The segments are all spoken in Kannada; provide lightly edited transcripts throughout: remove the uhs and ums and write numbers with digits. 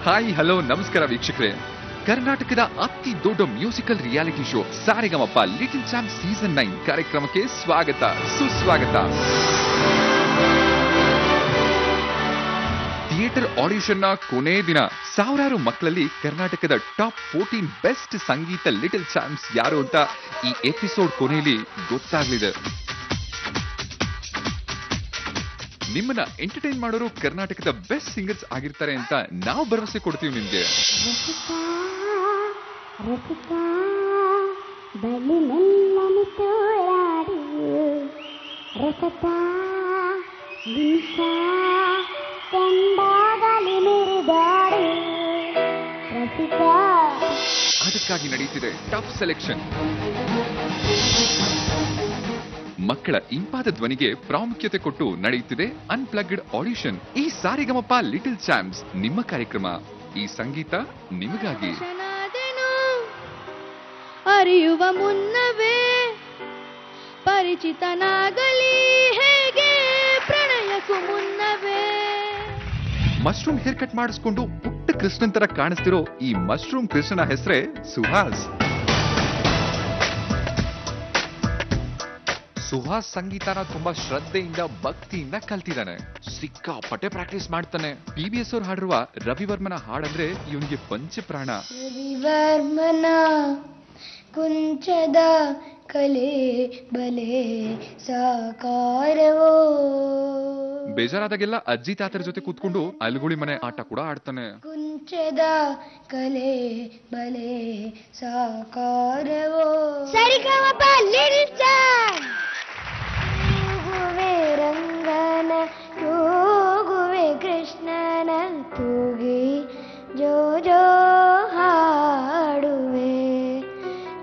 ಹಾಯ್ ಹಲೋ ನಮಸ್ಕಾರ ವೀಕ್ಷಕರೇ. ಕರ್ನಾಟಕದ ಅತಿ ದೊಡ್ಡ musical reality show Saregamapa little champ season 9 ಕಾರ್ಯಕ್ರಮಕ್ಕೆ ಸ್ವಾಗತ ಸುಸ್ವಾಗತ. ಥಿಯೇಟರ್ ಆಡಿಷನ್ನ ಕೊನೆ ದಿನ ಸಾವಿರಾರು ಮಕ್ಕಳಲ್ಲಿ ಕರ್ನಾಟಕದ ಟಾಪ್ 14 ಬೆಸ್ಟ್ ಸಂಗೀತ ಲಿಟಲ್ ಚಾಂಪ್ಸ್ ಯಾರು ಅಂತ ಈ ಎಪಿಸೋಡ್ ಕೊನೆಯಲ್ಲಿ ಗೊತ್ತಾಗಲಿದೆ. ನಿಮ್ಮನ್ನ ಎಂಟರ್ಟೈನ್ ಮಾಡೋರು ಕರ್ನಾಟಕದ ಬೆಸ್ಟ್ ಸಿಂಗರ್ಸ್ ಆಗಿರ್ತಾರೆ ಅಂತ ನಾವು ಭರವಸೆ ಕೊಡ್ತೀವಿ ನಿಮ್ಗೆ. ಅದಕ್ಕಾಗಿ ನಡೆಯುತ್ತಿದೆ ಟಾಪ್ ಸೆಲೆಕ್ಷನ್. ಮಕ್ಕಳ ಇಂಪಾದ ಧ್ವನಿಗೆ ಪ್ರಾಮುಖ್ಯತೆ ಕೊಟ್ಟು ನಡೆಯುತ್ತಿದೆ ಅನ್ಪ್ಲಗ್ಡ್ ಆಡಿಷನ್. ಈ ಸಾರೆಗಮಪ ಲಿಟಲ್ ಚಾಂಪ್ಸ್ ನಿಮ್ಮ ಕಾರ್ಯಕ್ರಮ. ಈ ಸಂಗೀತ ನಿಮಗಾಗಿ. ಅರಿಯುವ ಮುನ್ನವೇ ಪರಿಚಿತನಾಗಲಿ ಹೇಗೆ ಪ್ರಣಯಕ್ಕೂ ಮುನ್ನವೇ. ಮಶ್ರೂಮ್ ಹೇರ್ ಕಟ್ ಮಾಡಿಸ್ಕೊಂಡು ಪುಟ್ಟ ಕೃಷ್ಣನ್ ತರ ಕಾಣಿಸ್ತಿರೋ ಈ ಮಶ್ರೂಮ್ ಕೃಷ್ಣನ ಹೆಸರೇ ಸುಹಾಸ್. ಸುಹಾಸ್ ಸಂಗೀತನ ತುಂಬಾ ಶ್ರದ್ಧೆಯಿಂದ ಭಕ್ತಿಯಿಂದ ಕಲ್ತಿದ್ದಾನೆ. ಸಿಕ್ಕಾಪಟ್ಟೆ ಪ್ರಾಕ್ಟೀಸ್ ಮಾಡ್ತಾನೆ. PBS ಅವ್ರು ಹಾಡಿರುವ ರವಿವರ್ಮನ ಹಾಡಂದ್ರೆ ಇವನಿಗೆ ಪಂಚಪ್ರಾಣ. ರವಿವರ್ಮನ ಕುಂಚದ ಕಲೆ ಬಲೆ ಸಾಕಾರವೋ. ಬೇಜಾರಾದಾಗೆಲ್ಲ ಅಜ್ಜಿ ತಾತರ ಜೊತೆ ಕೂತ್ಕೊಂಡು ಅಲ್ಗುಳಿ ಮನೆ ಆಟ ಕೂಡ ಆಡ್ತಾನೆ. ಕುಂಚದ ಕಲೆ ಬಲೆ ಸಾಕಾರವೋ. ಸರಿಗಮಪ ಲಿಟಲ್ ಚಾಂಪ್. ತೂಗುವೆ ರಂಗನ ತೂಗುವೆ ಕೃಷ್ಣನ ತೂಗಿ ಜೋ ಜೋ ಹಾಡುವೆ.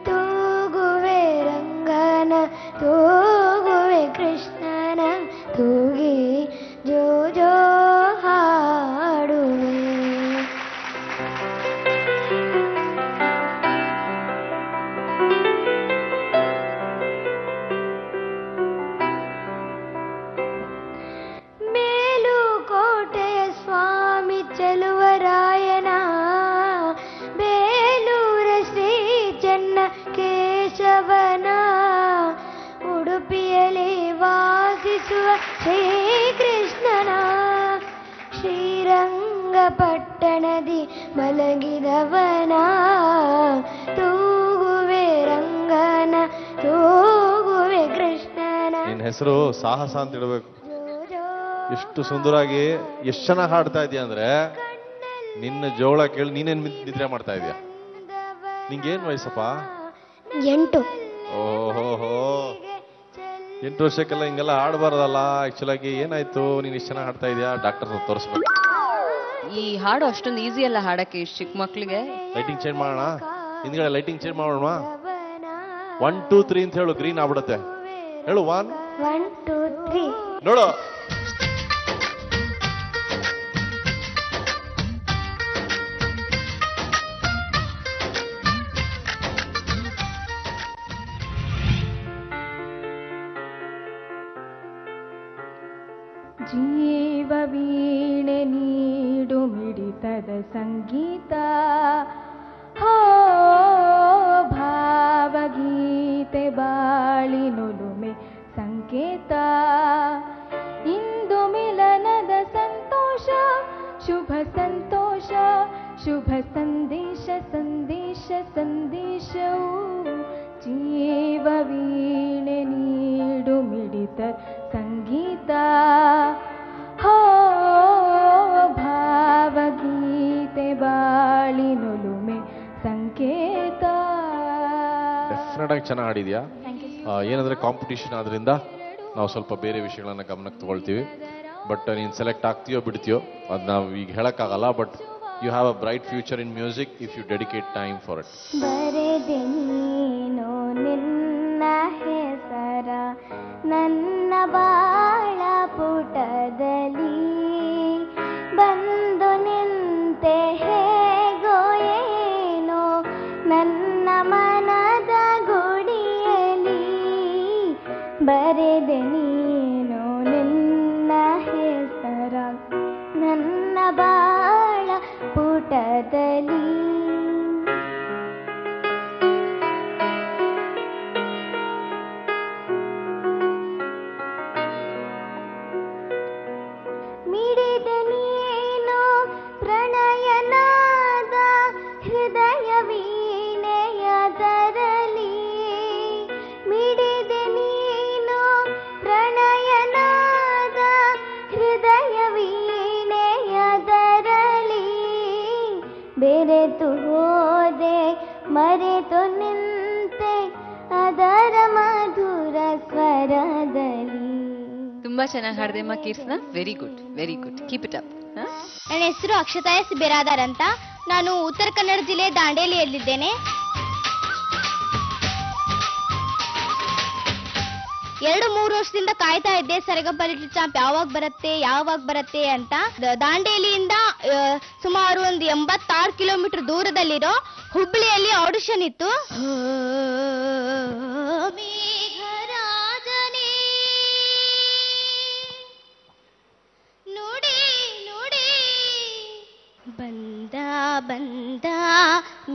ತೂಗುವೆ ರಂಗನ ತೂಗುವೆ ಕೃಷ್ಣನ ತೂಗಿ ಜೋ ಜೋ ಹಾಡುವೆ. ಮೇಲುಕೋಟೆಯ ಸ್ವಾಮಿ ಚೆಲುವರಾಯನ ಬೇಲೂರ ಶ್ರೀ ಚೆನ್ನ ಕೇಶವನ ಉಡುಪಿಯಲ್ಲಿ ವಾಸಿಸುವ ಶ್ರೀಕೃಷ್ಣನ ಶ್ರೀರಂಗಪಟ್ಟಣದಿ ಮಲಗಿದವನ ತೂಗುವೆ ರಂಗನ ತೂಗುವೆ ಕೃಷ್ಣನ. ನಿನ್ನ ಹೆಸರು ಸಾಹಸ ಅಂತ ಇಡಬೇಕು. ಎಷ್ಟು ಸುಂದರಾಗಿ ಎಷ್ಟು ಚೆನ್ನಾಗಿ ಹಾಡ್ತಾ ಇದೀಯ ಅಂದ್ರೆ ನಿನ್ನ ಜೋಳ ಕೇಳಿ ನೀನೇನ್ ನಿದ್ರೆ ಮಾಡ್ತಾ ಇದೀಯ. ನಿಂಗೇನ್ ವಯಸ್ಸಪ್ಪ? 8. ಓಹೋ 8 ವರ್ಷಕ್ಕೆಲ್ಲ ಹಿಂಗೆಲ್ಲ ಹಾಡಬಾರ್ದಲ್ಲ. ಆಕ್ಚುಲ್ ಆಗಿ ಏನಾಯ್ತು? ನೀನ್ ಇಷ್ಟು ಚೆನ್ನಾಗಿ ಹಾಡ್ತಾ ಇದೀಯಾ, ಡಾಕ್ಟರ್ ತೋರಿಸ್ಬೇಕು. ಈ ಹಾಡು ಅಷ್ಟೊಂದು ಈಸಿ ಅಲ್ಲ ಹಾಡಕ್ಕೆ ಇಷ್ಟು ಚಿಕ್ಕ ಮಕ್ಳಿಗೆ. ಲೈಟಿಂಗ್ ಚೇಂಜ್ ಮಾಡೋಣ, ಹಿಂದ್ಗಡೆ ಲೈಟಿಂಗ್ ಚೇಂಜ್ ಮಾಡೋಣ. 1 2 3 ಅಂತ ಹೇಳು, ಗ್ರೀನ್ ಆಗ್ಬಿಡತ್ತೆ. ಹೇಳು 1 2 3 ನೋಡು. ಜೀವ ವೀಣೆ ನೀಡು ಮಿಡಿತದ ಸಂಗೀತ ಹೋ ಭಾವಗೀತೆ ಬಾಳಿನುಲುಮೆ ಸಂಕೇತ. ಇಂದು ಮಿಲನದ ಸಂತೋಷ ಶುಭ ಸಂತೋಷ ಶುಭ ಸಂದೇಶ ಸಂದೇಶ ಸಂದೇಶವು. ಜೀವ ವೀಣೆ ನೀಡು ಮಿಡಿತ ಸಂಗೀತ ಹೋ ಭಾವಗೀತೆ ಬಾಳಿನುಲುಮೆ ಸಂಕೇತ. ಡೆಫಿನೆಟ್ ಆಗಿ ಚೆನ್ನಾಗಿ ಆಡಿದ್ಯಾ. ಏನಂದ್ರೆ ಕಾಂಪಿಟಿಷನ್ ಆದ್ರಿಂದ ನಾವು ಸ್ವಲ್ಪ ಬೇರೆ ವಿಷಯಗಳನ್ನ ಗಮನಕ್ಕೆ ತಗೊಳ್ತೀವಿ. ಬಟ್ ನೀನು ಸೆಲೆಕ್ಟ್ ಆಗ್ತೀಯೋ ಬಿಡ್ತೀಯೋ ಅದು ನಾವು ಈಗ ಹೇಳಕ್ಕಾಗಲ್ಲ. But you have a bright future in music if you dedicate time for it. ಬರೆದೆ ನೀನು ನಿನ್ನ ಹೆಸರ ನನ್ನ ಬಾಳ ಪುಟದಲ್ಲಿ ಬಂದು ನಿಂತೆ ಹೇಗೋ ಏನೋ ನನ್ನ ಮನದ ಗುಡಿಯಲ್ಲಿ. ಬರೆದೆ ನೀನು ನಿನ್ನ ಹೆಸರ ನನ್ನ ಬಾಳ ಪುಟ ಸ್ವರದಲ್ಲಿ ಮಿಡಿದೆ ನೀನು ಪ್ರಣಯನಾದ ಹೃದಯ ವೀಣೆಯದರಲಿ ಮಿಡಿದೆ ನೀನು ಪ್ರಣಯನಾದ ಹೃದಯ ವೀಣೆಯದರಲಿ ಬೆರೆತು ಹೋದೆ ಮರೆತು ನಿಂತೆ ಅದರ ಮಧುರ ಸ್ವರದಲ್ಲಿ. ತುಂಬಾ ಚೆನ್ನಾಗಿ ಹಾಡ್ದೆಮ್ಮ Keerthana. Very good keep it up. ನನ್ನ ಹೆಸರು ಅಕ್ಷತಾ ಎಸ್ ಬಿರಾದಾರ್ ಅಂತ. ನಾನು ಉತ್ತರ ಕನ್ನಡ ಜಿಲ್ಲೆ ದಾಂಡೇಲಿಯಲ್ಲಿದ್ದೇನೆ. 2-3 ವರ್ಷದಿಂದ ಕಾಯ್ತಾ ಇದ್ದೆ ಸರಿಗಮ ಲಿಟಲ್ ಚಾಂಪ್ ಯಾವಾಗ ಬರುತ್ತೆ ಅಂತ. ದಾಂಡೇಲಿಯಿಂದ ಸುಮಾರು ಒಂದು 86 ಕಿಲೋಮೀಟರ್ ದೂರದಲ್ಲಿರೋ ಹುಬ್ಬಳ್ಳಿಯಲ್ಲಿ ಆಡಿಷನ್ ಇತ್ತು. ಬಂದ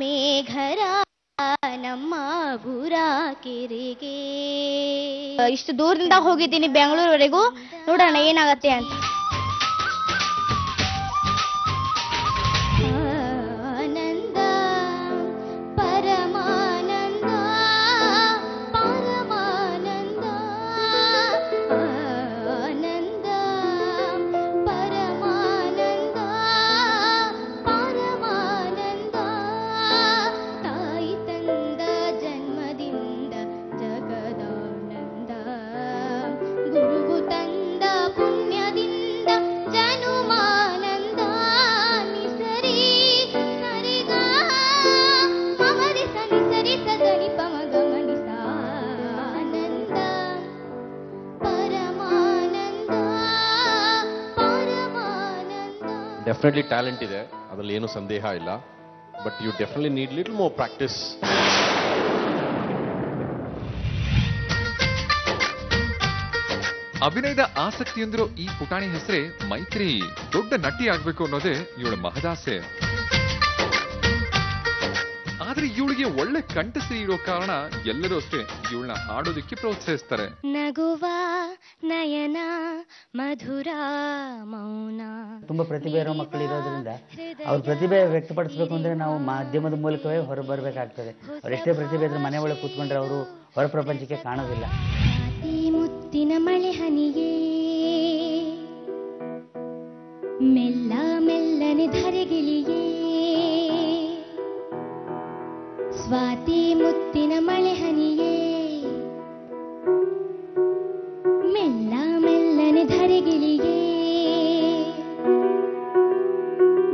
ಮೇಘರ ನಮ್ಮ ಗುರ ಕೆರೆಗೆ. ಇಷ್ಟು ದೂರದಿಂದ ಹೋಗಿದ್ದೀನಿ ಬೆಂಗಳೂರುವರೆಗೂ, ನೋಡೋಣ ಏನಾಗತ್ತೆ ಅಂತ. ಆನಂದ ಪರಮಾನಂದ ಪರಮಾನಂದ ಆನಂದ ಪರಮಾನಂದ ಪರಮಾನಂದ ತಾಯಿ ತಂದ ಜನ್ಮದಿಂದ ಜಗದಾನಂದ ಗುರುವು ತಂದ ಪುಣ್ಯದಿಂದ ಜನುಮಾನಂದ ನಿಸರಿ ಸರಿಗ ಮಮರಿ ಸನಿ ಸರಿ ಸದನಿ ಪಮಗಮನಿಸ ಆನಂದ ಪರಮಾನಂದ ಪರಮಾನಂದ. ಡೆಫಿನೆಟ್ಲಿ ಟ್ಯಾಲೆಂಟ್ ಇದೆ, ಅದರಲ್ಲಿ ಏನು ಸಂದೇಹ ಇಲ್ಲ. But you definitely need little more practice. ಅಭಿನಯದ ಆಸಕ್ತಿಯೊಂದಿರೋ ಈ ಪುಟಾಣಿ ಹೆಸರೇ ಮೈತ್ರಿ. ದೊಡ್ಡ ನಟಿ ಆಗ್ಬೇಕು ಅನ್ನೋದೇ ಇವಳ ಮಹದಾಸೆ. ಆದ್ರೆ ಇವಳಿಗೆ ಒಳ್ಳೆ ಕಂಠಶ್ರೀ ಇರೋ ಕಾರಣ ಎಲ್ಲರೂ ಅಷ್ಟೇ ಇವಳನ್ನ ಹಾಡೋದಕ್ಕೆ ಪ್ರೋತ್ಸಾಹಿಸ್ತಾರೆ. ನಗುವ ನಯನ ಮಧುರ ಮೌನ. ತುಂಬಾ ಪ್ರತಿಭೆ ಇರೋ ಮಕ್ಕಳು ಇರೋದ್ರಿಂದ ಅವ್ರ ಪ್ರತಿಭೆ ವ್ಯಕ್ತಪಡಿಸಬೇಕು ಅಂದ್ರೆ ನಾವು ಮಾಧ್ಯಮದ ಮೂಲಕವೇ ಹೊರಬರಬೇಕಾಗ್ತದೆ. ಅವರೆಷ್ಟೇ ಪ್ರತಿಭೆ ಇದ್ರೆ ಮನೆ ಒಳಗೆ ಕೂತ್ಕೊಂಡ್ರೆ ಅವರು ಹೊರ ಪ್ರಪಂಚಕ್ಕೆ ಕಾಣೋದಿಲ್ಲ. ಮುತ್ತಿನ ಮಳೆ ಹನಿಯೇ ಮೆಲ್ಲ ಮೆಲ್ಲನೆ ಧರೆಗಿಳಿಯೇ ಸ್ವಾತಿ ಮುತ್ತಿನ ಮಳೆ ಹನಿಯೇ ಮೆಲ್ಲ ಮೆಲ್ಲನೆ ಧರೆಗಿಳಿಯೇ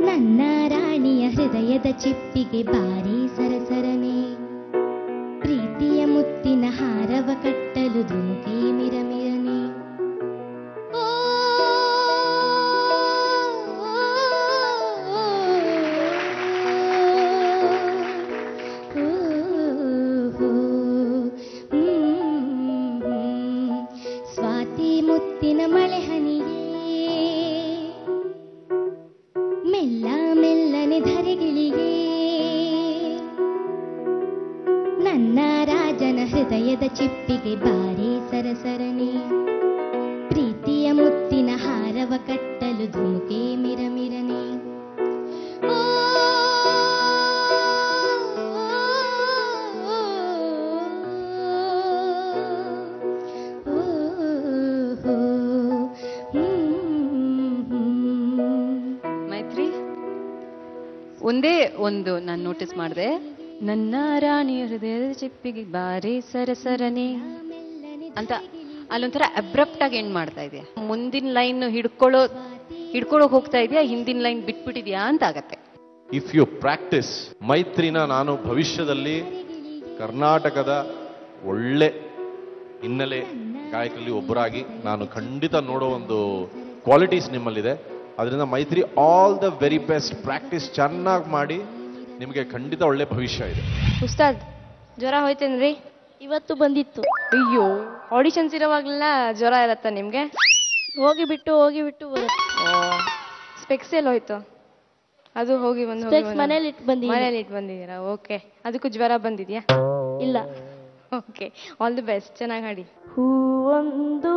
ನನ್ನ ರಾಣಿಯ ಹೃದಯದ ಚಿಪ್ಪಿಗೆ ಬಾರಿ ಸರಸರನೆ ಪ್ರೀತಿಯ ಮುತ್ತಿನ ಹಾರವ ಕಟ್ಟಲು ಧುಮುಕಿ ಮಿರಮಿರನೆ. ಸ್ವಾತಿ ಮುತ್ತಿನ ಮಳೆ ಹನಿಯೇ ಮೆಲ್ಲ ಮೆಲ್ಲನೆ ಧರೆಗಿಳಿಯೇ ನನ್ನ ರಾಜನ ಹೃದಯದ ಚಿಪ್ಪಿಗೆ ಬಾರಿ ಸರಸರನೆ ಪ್ರೀತಿಯ ಮುತ್ತಿನ ಹಾರವ ಕಟ್ಟಲು ಧುಮುಕೆ ಮಿರಮಿರನೆ. ಮೈತ್ರಿ, ಒಂದೇ ಒಂದು ನಾನು ನೋಟಿಸ್ ಮಾಡಿದೆ. ನನ್ನ ರಾಣಿಯ ಹೃದಯದ ಚಿಪ್ಪಿಗೆ ಬಾರಿ ಸರಸರನೆ ಅಂತ ಅಲ್ಲೊಂಥರ ಅಬ್ರಪ್ಟ್ ಆಗಿ ಎಂಡ್ ಮಾಡ್ತಾ ಇದೆಯಾ. ಮುಂದಿನ ಲೈನ್ ಹಿಡ್ಕೊಳ್ಳೋಕ್ ಹೋಗ್ತಾ ಇದೆಯಾ, ಹಿಂದಿನ ಲೈನ್ ಬಿಟ್ಬಿಟ್ಟಿದ್ಯಾ ಅಂತ ಆಗತ್ತೆ. ಇಫ್ ಯು ಪ್ರಾಕ್ಟಿಸ್ ಮೈತ್ರಿನ ನಾನು ಭವಿಷ್ಯದಲ್ಲಿ ಕರ್ನಾಟಕದ ಒಳ್ಳೆ ಹಿನ್ನೆಲೆ ಗಾಯಕರಲ್ಲಿ ಒಬ್ಬರಾಗಿ ನಾನು ಖಂಡಿತ ನೋಡೋ ಒಂದು ಕ್ವಾಲಿಟೀಸ್ ನಿಮ್ಮಲ್ಲಿದೆ. ಅದರಿಂದ ಮೈತ್ರಿ all the very best. Practice ಚೆನ್ನಾಗಿ ಮಾಡಿ, ನಿಮಗೆ ಖಂಡಿತ ಒಳ್ಳೆ ಭವಿಷ್ಯ ಇದೆ. ಉಸ್ತಾದ್, ಜ್ವರ ಹೋಯ್ತೇನ್ರಿ? ಇವತ್ತು ಬಂದಿತ್ತು. ಅಯ್ಯೋ, ಆಡಿಷನ್ಸ್ ಇರೋವಾಗಲೆಲ್ಲ ಜ್ವರ ಇರತ್ತಾ ನಿಮ್ಗೆ? ಹೋಗಿ ಬಿಟ್ಟು ಬರುತ್ತೆ. ಸ್ಪೆಕ್ಸ್ ಎಲ್ಲ ಹೋಯ್ತು? ಅದು ಹೋಗಿ ಬಂದು ಮನೇಲಿ ಇಟ್ಟು ಬಂದಿದ್ದೀನಿ. ಮನೇಲಿ ಇಟ್ಟು ಬಂದಿದ್ದೀರಾ? ಓಕೆ. ಅದಕ್ಕೂ ಜ್ವರ ಬಂದಿದ್ಯಾ? ಇಲ್ಲ. Okay, all the best. ಚೆನ್ನಾಗಿ ಹಾಡಿ. ಹೂವೊಂದು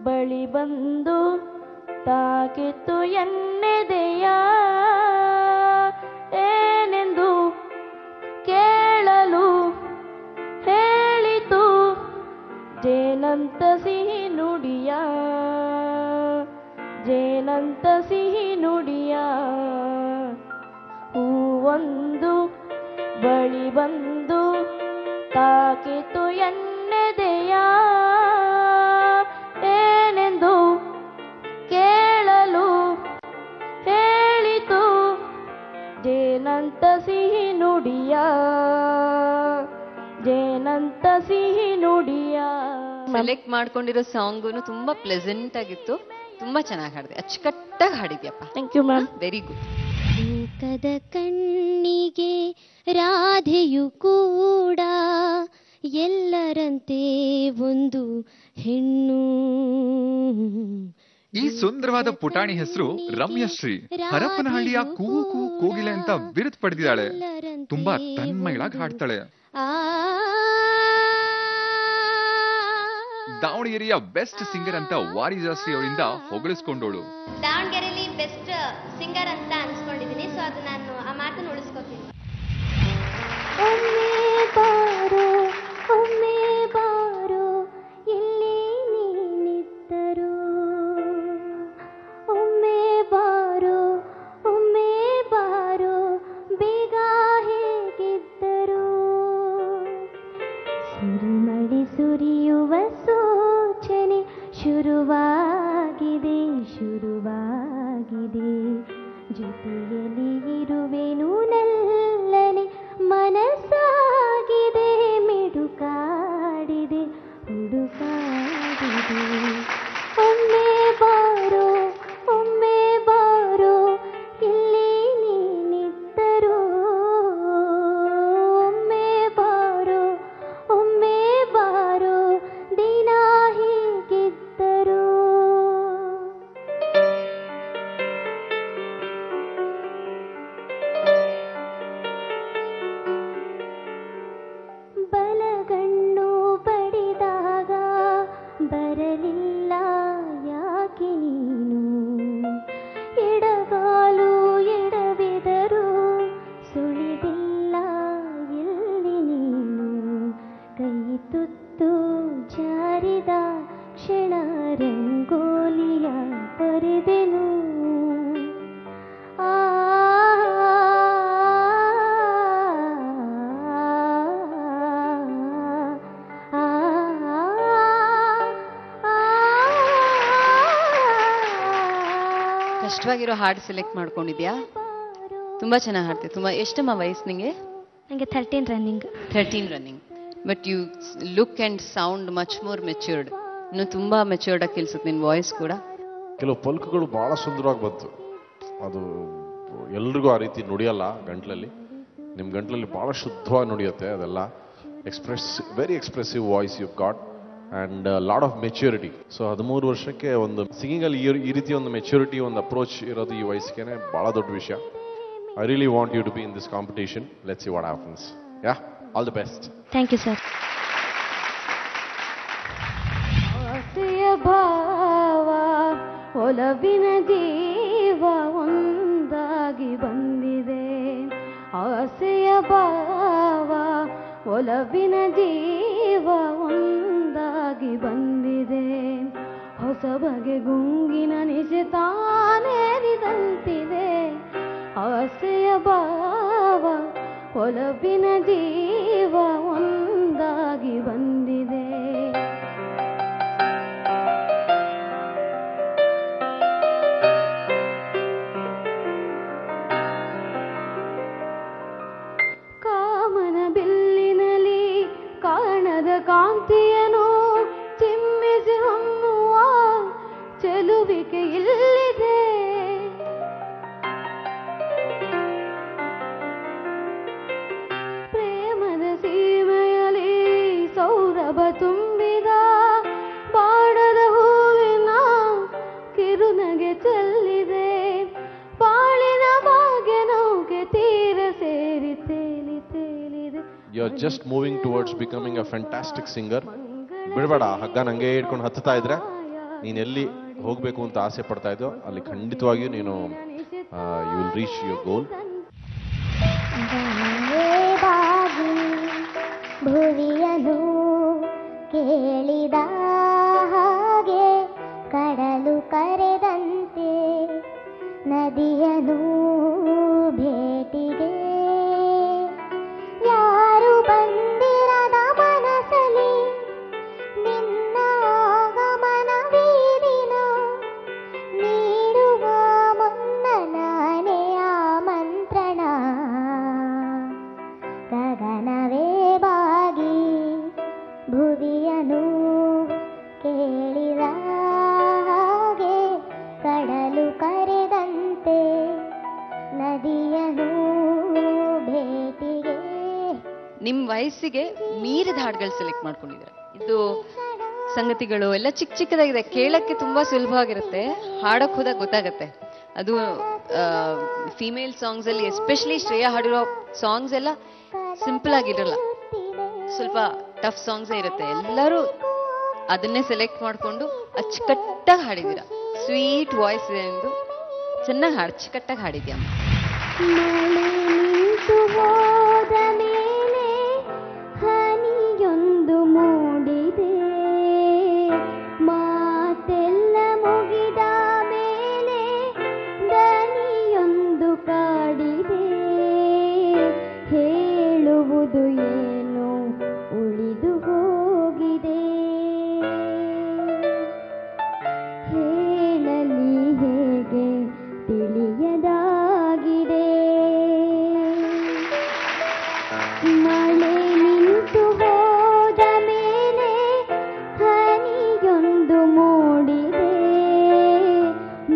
ಬಳಿ ಬಂದು ತಾಕಿತು ಎನ್ನೆದೆಯ, ಏನೆಂದು ಕೇಳಲು ಹೇಳಿತು ಜೇನಂತ ಸಿಹಿ ನುಡಿಯ, ಜೇನಂತ ಸಿಹಿ ನುಡಿಯ. ಹೂವೊಂದು ಬಳಿ ಬಂದು ತಾಕಿತು ಎನ್ನೆದೆಯ, ಏನೆಂದು ಕೇಳಲು ಹೇಳಿತು ಜೇನಂತ ಸಿಹಿ ನುಡಿಯ, ಜೇನಂತ ಸಿಹಿ ನುಡಿಯ. ಸೆಲೆಕ್ಟ್ ಮಾಡ್ಕೊಂಡಿರೋ ಸಾಂಗು ತುಂಬಾ ಪ್ಲೆಸೆಂಟ್ ಆಗಿತ್ತು, ತುಂಬಾ ಚೆನ್ನಾಗಿ ಹಾಡಿದೆ, ಅಚ್ಚುಕಟ್ಟಾಗಿ ಹಾಡಿದ್ಯಪ್ಪ. Thank you ma'am. Very good. ಮೂಕದ ಕಣ್ಣಿಗೆ ರಾಧೆಯು ಕೂಡ ಎಲ್ಲರಂತೆ ಒಂದು ಹೆಣ್ಣು. ಈ ಸುಂದರವಾದ ಪುಟಾಣಿ ಹೆಸರು ರಮ್ಯಶ್ರೀ. ಹರಪನಹಳ್ಳಿಯ ಕೂಗು ಕೂಗು ಕೋಗಿಲೆ ಅಂತ ಬಿರುದು ಪಡೆದಿದ್ದಾಳೆ. ತುಂಬಾ ತನ್ಮಯಳಾಗಿ ಹಾಡ್ತಾಳೆ. ದಾವಣಗೆರೆಯ ಬೆಸ್ಟ್ ಸಿಂಗರ್ ಅಂತ ವಾರಿಜಾಶ್ರೀ ಅವರಿಂದ ಹೊಗಳಿಸ್ಕೊಂಡೋಳು. ದಾವಣಗೆರೆಯಲ್ಲಿ ಬೆಸ್ಟ್ ಸಿಂಗರ್ ಅಂತ ಅನ್ಸ್ಕೊಂಡಿದ್ದೀನಿ. ಸೊ ಅದು ನಾನು ಆ ಮಾತನ್ನು ಉಳಿಸ್ಕೊತೀನಿ. ಒಮ್ಮೆ ಬಾರೋ ಒಮ್ಮೆ ಬಾರೋ ಇಲ್ಲಿ ನೀನಿದ್ದರು, ಒಮ್ಮೆ ಬಾರೋ ಒಮ್ಮೆ ಬಾರೋ ಬೇಗ ಹೇಗಿದ್ದರು. ಸುರಿಮಡಿ ಸುರಿಯುವ ಸೂಚನೆ ಶುರುವಾಗಿದೆ, ಶುರುವಾಗಿದೆ. ಜೊತೆಯಲ್ಲಿ ಇರುವೆನು ನಲ್ಲನೆ, ಮನಸ್ಸಾಗಿದೆ ಮಿಡುಕಾಡಿದೆ, ಹುಡುಕಾಡಿದೆ. ಒಮ್ಮೆ ಬಾರೋ ಒಮ್ಮೆ ಬಾರೋ ಇಲ್ಲಿ ನೀನಿದ್ದರು, ಒಮ್ಮೆ ಬಾರೋ ಒಮ್ಮೆ ಬಾರೋ ದಿನ ಹೀಗಿದ್ದರು. ಬಲಗಣ್ಣು ಬಡಿದಾಗ ಬರಲಿಲ್ಲ ಯಾಕೆ ನೀನು, ಎಡಗಾಲು ಎಡವಿದರು ಸುಳಿದಿಲ್ಲ ಎಲ್ಲಿ ನೀನು. ಕೈ ತುತ್ತು ಜಾರಿದ ಕ್ಷಣ ರಂಗೋಲಿಯ ಬರೆದೆನು. ಕಷ್ಟವಾಗಿರೋ ಹಾಡು ಸೆಲೆಕ್ಟ್ ಮಾಡ್ಕೊಂಡಿದ್ಯಾ? ತುಂಬಾ ಚೆನ್ನಾಗಿ ಹಾಡ್ತೀವಿ. ತುಂಬಾ ಎಷ್ಟಮ್ಮ ವಯಸ್ಸು ನಿಂಗೆ? ನನಗೆ 13 running. 13 running. But you look and sound much more matured. ಇನ್ನು ತುಂಬಾ ಮೆಚ್ಯೂರ್ಡ್ ಆಗಿ ಕೇಳಿಸುತ್ತೆ ನಿನ್ನ ವಾಯ್ಸ್ ಕೂಡ. ಕೆಲವು ಪಲ್ಕಗಳು ಬಹಳ ಸುಂದರವಾಗಿ ಬಂತು. ಅದು ಎಲ್ರಿಗೂ ಆ ರೀತಿ ನುಡಿಯಲ್ಲ ಗಂಟ್ಲಲ್ಲಿ. ನಿಮ್ಮ ಗಂಟ್ಲಲ್ಲಿ ಬಹಳ ಶುದ್ಧವಾಗಿ ನುಡಿಯುತ್ತೆ ಅದೆಲ್ಲ. Very expressive voice you got and lot of maturity. So 13 ವರ್ಷಕ್ಕೆ ಒಂದು ಸಿಂಗಿಂಗಲ್ಲಿ ಈ ರೀತಿ ಒಂದು ಮೆಚ್ಯೂರಿಟಿ, ಒಂದು ಅಪ್ರೋಚ್ ಇರೋದು ಈ ವಯಸ್ಸಿಗೆ ಬಹಳ ದೊಡ್ಡ ವಿಷಯ. I really want you to be in this competition. Let's see what happens. Yeah, all the best. Thank you sir. ಆಸೆಯ ಭಾವ ಒಲವಿನ ಜೀವ ಒಂದಾಗಿ ಬಂದಿದೆ, ಆಸೆಯ ಭಾವ ಒಲವಿನ ಜೀವ ಒಂದಾಗಿ ಬಂದಿದೆ. ಹೊಸ ಬಗೆ ಗುಂಗಿನ ನಿಶೆ ತಾನೇರಿದಂತಿದೆ, ಆಸೆಯ ಭಾವ ಒಲವಿನ ಜೀವ ಒಂದಾಗಿ ಬಂದಿದೆ. ಕಾಮನ ಬಿಲ್ಲಿನಲ್ಲಿ ಕಾಣದ ಕಾಂತಿಯನು ಚಿಮ್ಮಿಸಿ ಹೊಮ್ಮುವ ಚೆಲುವಿಕೆ ಇಲ್ಲಿದೆ. ಪ್ರೇಮದ ಸೀಮೆಯಲ್ಲಿ ಸೌರಭ ತುಂಬಿದ ಬಾಡದ ಹೂವಿನ ಕಿರುನಗೆ ಚೆಲ್ಲಿದೆ. ಬಾಳಿನ ಭಾಗ್ಯ you are just moving towards becoming a fantastic singer. ಬಿಡಬೇಡ, ಹಗ್ಗ ನಂಗೆ ಹಿಡ್ಕೊಂಡು ಹತ್ತುತ್ತಾ ಇದ್ರೆ ನೀನು ಎಲ್ಲಿ ಹೋಗಬೇಕು ಅಂತ ಆಸೆ ಪಡ್ತಾ ಇದ್ದೋ ಅಲ್ಲಿ ಖಂಡಿತವಾಗಿಯೂ ನೀನು you will reach your goal. ಭುವಿಯನು ಕೇಳಿದ ಹಾಗೆ ಕಡಲು ಕರೆದಂತೆ ನದಿಯನು ಭೇಟಿಗೆ ಯಾರು ಬಂದಿರದ ಮನಸಲಿ ನಿನ್ನ ಆಗಮನವೇ ದಿನ ನೀಡುವ ಮುನ್ನನೇ ಆಮಂತ್ರಣ ಗಗನವೇ ಬಾಗಿ ಭುವಿಯನು ಕೇಳಿದ ಹಾಗೆ ಕಡಲು ಕರೆದಂತೆ ನದಿಯನು ಭೇಟಿಗೆ. ನಿಮ್ ವಯಸ್ಸಿಗೆ ಮೀರಿದ ಹಾಡುಗಳು ಸೆಲೆಕ್ಟ್ ಮಾಡ್ಕೊಂಡಿದ್ರೆ ಇದು ಸಂಗತಿಗಳು ಎಲ್ಲ ಚಿಕ್ಕ ಚಿಕ್ಕದಾಗಿದೆ, ಕೇಳಕ್ಕೆ ತುಂಬಾ ಸುಲಭವಾಗಿರುತ್ತೆ, ಹಾಡಕ್ ಹೋದಾಗ ಗೊತ್ತಾಗತ್ತೆ. ಅದು ಫಿಮೇಲ್ ಸಾಂಗ್ಸ್ ಅಲ್ಲಿ ಎಸ್ಪೆಷಲಿ ಶ್ರೇಯಾ ಹಾಡಿರೋ ಸಾಂಗ್ಸ್ ಎಲ್ಲ ಸಿಂಪಲ್ ಆಗಿರಲ್ಲ, ಸ್ವಲ್ಪ ಟಫ್ ಸಾಂಗ್ಸೇ ಇರುತ್ತೆ. ಎಲ್ಲರೂ ಅದನ್ನೇ ಸೆಲೆಕ್ಟ್ ಮಾಡ್ಕೊಂಡು ಅಚ್ಚುಕಟ್ಟಾಗಿ ಹಾಡಿದೀರ. ಸ್ವೀಟ್ ವಾಯ್ಸ್ ಇದೆ ಎಂದು ಚೆನ್ನಾಗಿ ಅಚ್ಚುಕಟ್ಟಾಗಿ ಹಾಡಿದ್ಯಾ. ಮಳೆ ನಿಂತು ಹೋದ ಮೇಲೆ ಹನಿಯೊಂದು ಮೂಡಿದೆ, ಮಾತೆಲ್ಲ ಮುಗಿದ ಮೇಲೆ ದನಿಯೊಂದು ಕಾಡಿದೆ, ಹೇಳುವುದು ಏನು ಉಳಿದು ಹೋಗಿದೆ, ಹೇಳಲಿ ಹೇಗೆ ತಿಳಿಯದಾಗಿದೆ. ಮಳೆ ನಿಂತು ಹೋದ ಮೇಲೆ ಹನಿಯೊಂದು ಮೂಡಿದೆ,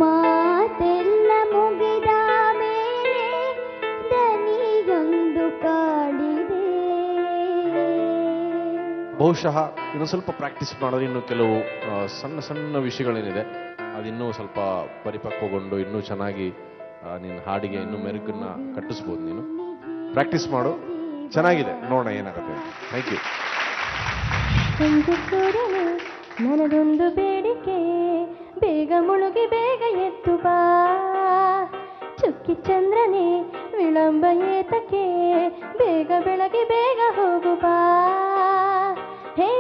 ಮಾತೆಲ್ಲ ಮುಗಿದ ಮೇಲೆ ದನಿಯೊಂದು ಕಾಡಿದೆ. ಬಹುಶಃ ಇನ್ನು ಸ್ವಲ್ಪ ಪ್ರಾಕ್ಟೀಸ್ ಮಾಡಿದ್ರೆ ಇನ್ನು ಕೆಲವು ಸಣ್ಣ ಸಣ್ಣ ವಿಷಯಗಳೇನಿದೆ ಅದಿನ್ನೂ ಸ್ವಲ್ಪ ಪರಿಪಕ್ವಗೊಂಡು ಇನ್ನೂ ಚೆನ್ನಾಗಿ ನಿನ್ನ ಹಾಡಿಗೆ ಇನ್ನೂ ಮೆರುಗನ್ನ ಕಟ್ಟಿಸ್ಬೋದು. ನೀನು ಪ್ರಾಕ್ಟೀಸ್ ಮಾಡು, ಚೆನ್ನಾಗಿದೆ, ನೋಡೋಣ ಏನಾಗುತ್ತೆ. Thank you. ಸಂಜೆಸೂರನೆ ನನದೊಂದು ಬೇಡಿಕೆ, ಬೇಗ ಮುಳುಗಿ ಬೇಗ ಎದ್ದು ಬಾ, ಚುಕ್ಕಿ ಚಂದ್ರನೇ ವಿಳಂಬ ಏತಕ್ಕೆ, ಬೇಗ ಬೆಳಗ್ಗೆ ಬೇಗ ಹೋಗು ಬಾ. ಹೇ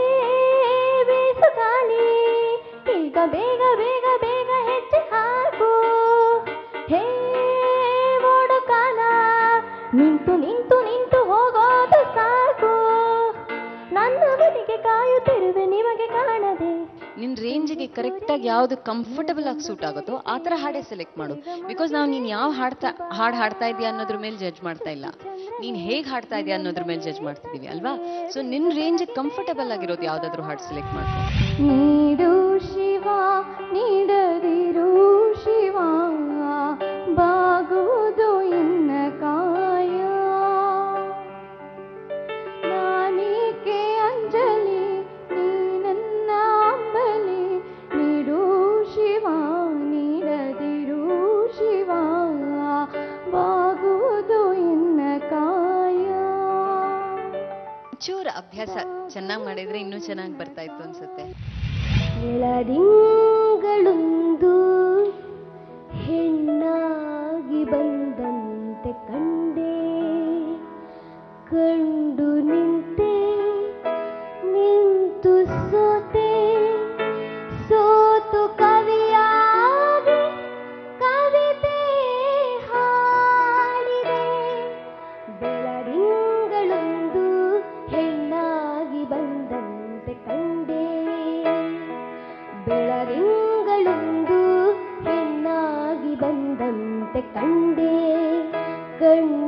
ಬೀಸು ಗಾಳಿ ಈಗ ಬೇಗ ಬೇಗ ಬೇಗ ಹೆಜ್ಜೆ ಹಾಕು, ಹೇ ಓಡು ಕಾಲ ನಿಂತು ನಿಂತು ನಿಂತು ಹೋಗೋದು ಸಾಕು, ನನ್ನ ಮನೆಗೆ ಕಾಯುತ್ತಿರುವೆ ನಿಮಗೆ ಕಾಣದೆ. ನಿನ್ ರೇಂಜ್ಗೆ ಕರೆಕ್ಟ್ ಆಗಿ ಯಾವ್ದು ಕಂಫರ್ಟಬಲ್ ಆಗಿ ಸೂಟ್ ಆಗುತ್ತೋ ಆ ತರ ಹಾಡೇ ಸೆಲೆಕ್ಟ್ ಮಾಡು. ಬಿಕಾಸ್ ನಾವು ನೀನ್ ಯಾವ ಹಾಡ್ ಹಾಡ್ತಾ ಇದೀಯ ಅನ್ನೋದ್ರ ಮೇಲೆ ಜಡ್ಜ್ ಮಾಡ್ತಾ ಇಲ್ಲ, ನೀನ್ ಹೇಗ್ ಹಾಡ್ತಾ ಇದೀಯ ಅನ್ನೋದ್ರ ಮೇಲೆ ಜಡ್ಜ್ ಮಾಡ್ತಿದೀವಿ ಅಲ್ವಾ. ಸೊ ನಿನ್ ರೇಂಜ್ ಕಂಫರ್ಟಬಲ್ ಆಗಿರೋದು ಯಾವ್ದಾದ್ರು ಹಾಡ್ ಸೆಲೆಕ್ಟ್ ಮಾಡ್ಕೊ. ನೀಡು ಶಿವ ನೀಡದಿರು ಶಿವ, ಬಾಗುವುದು ಇನ್ನ ಕಾಯ, ನಾನೇಕೆ ಅಂಜಲಿ ನೀ ನನ್ನ ಅಂಬಲಿ, ನೀಡು ಶಿವ ನೀಡದಿರು ಶಿವ, ಬಾಗುವುದು ಇನ್ನ ಕಾಯ. ಚೂರು ಅಭ್ಯಾಸ ಚೆನ್ನಾಗಿ ಮಾಡಿದ್ರೆ ಇನ್ನೂ ಚೆನ್ನಾಗಿ ಬರ್ತಾ ಇತ್ತು ಅನ್ಸುತ್ತೆ. ಬೆಳದಿಂಗಳೊಂದು ಹೆಣ್ಣಾಗಿ ಬಂದಂತೆ ಕಂಡೆ, ಕಂಡು ನಿಂತೆ ನಿಂತು ಸೋತೆ, ಸೋತು ಕವಿಯಾಗಿ ಕವಿತೆ ಹಾಡಿದೆ. ಬೆಳದಿಂಗಳೊಂದು ಹೆಣ್ಣಾಗಿ ಬಂದಂತೆ ಕಂಡೆ, ಬೆಳದಿಂಗಳೊಂದು ಹೆಣ್ಣಾಗಿ ಬಂದಂತೆ ಕಂಡೆ, ಕಣ್ಣು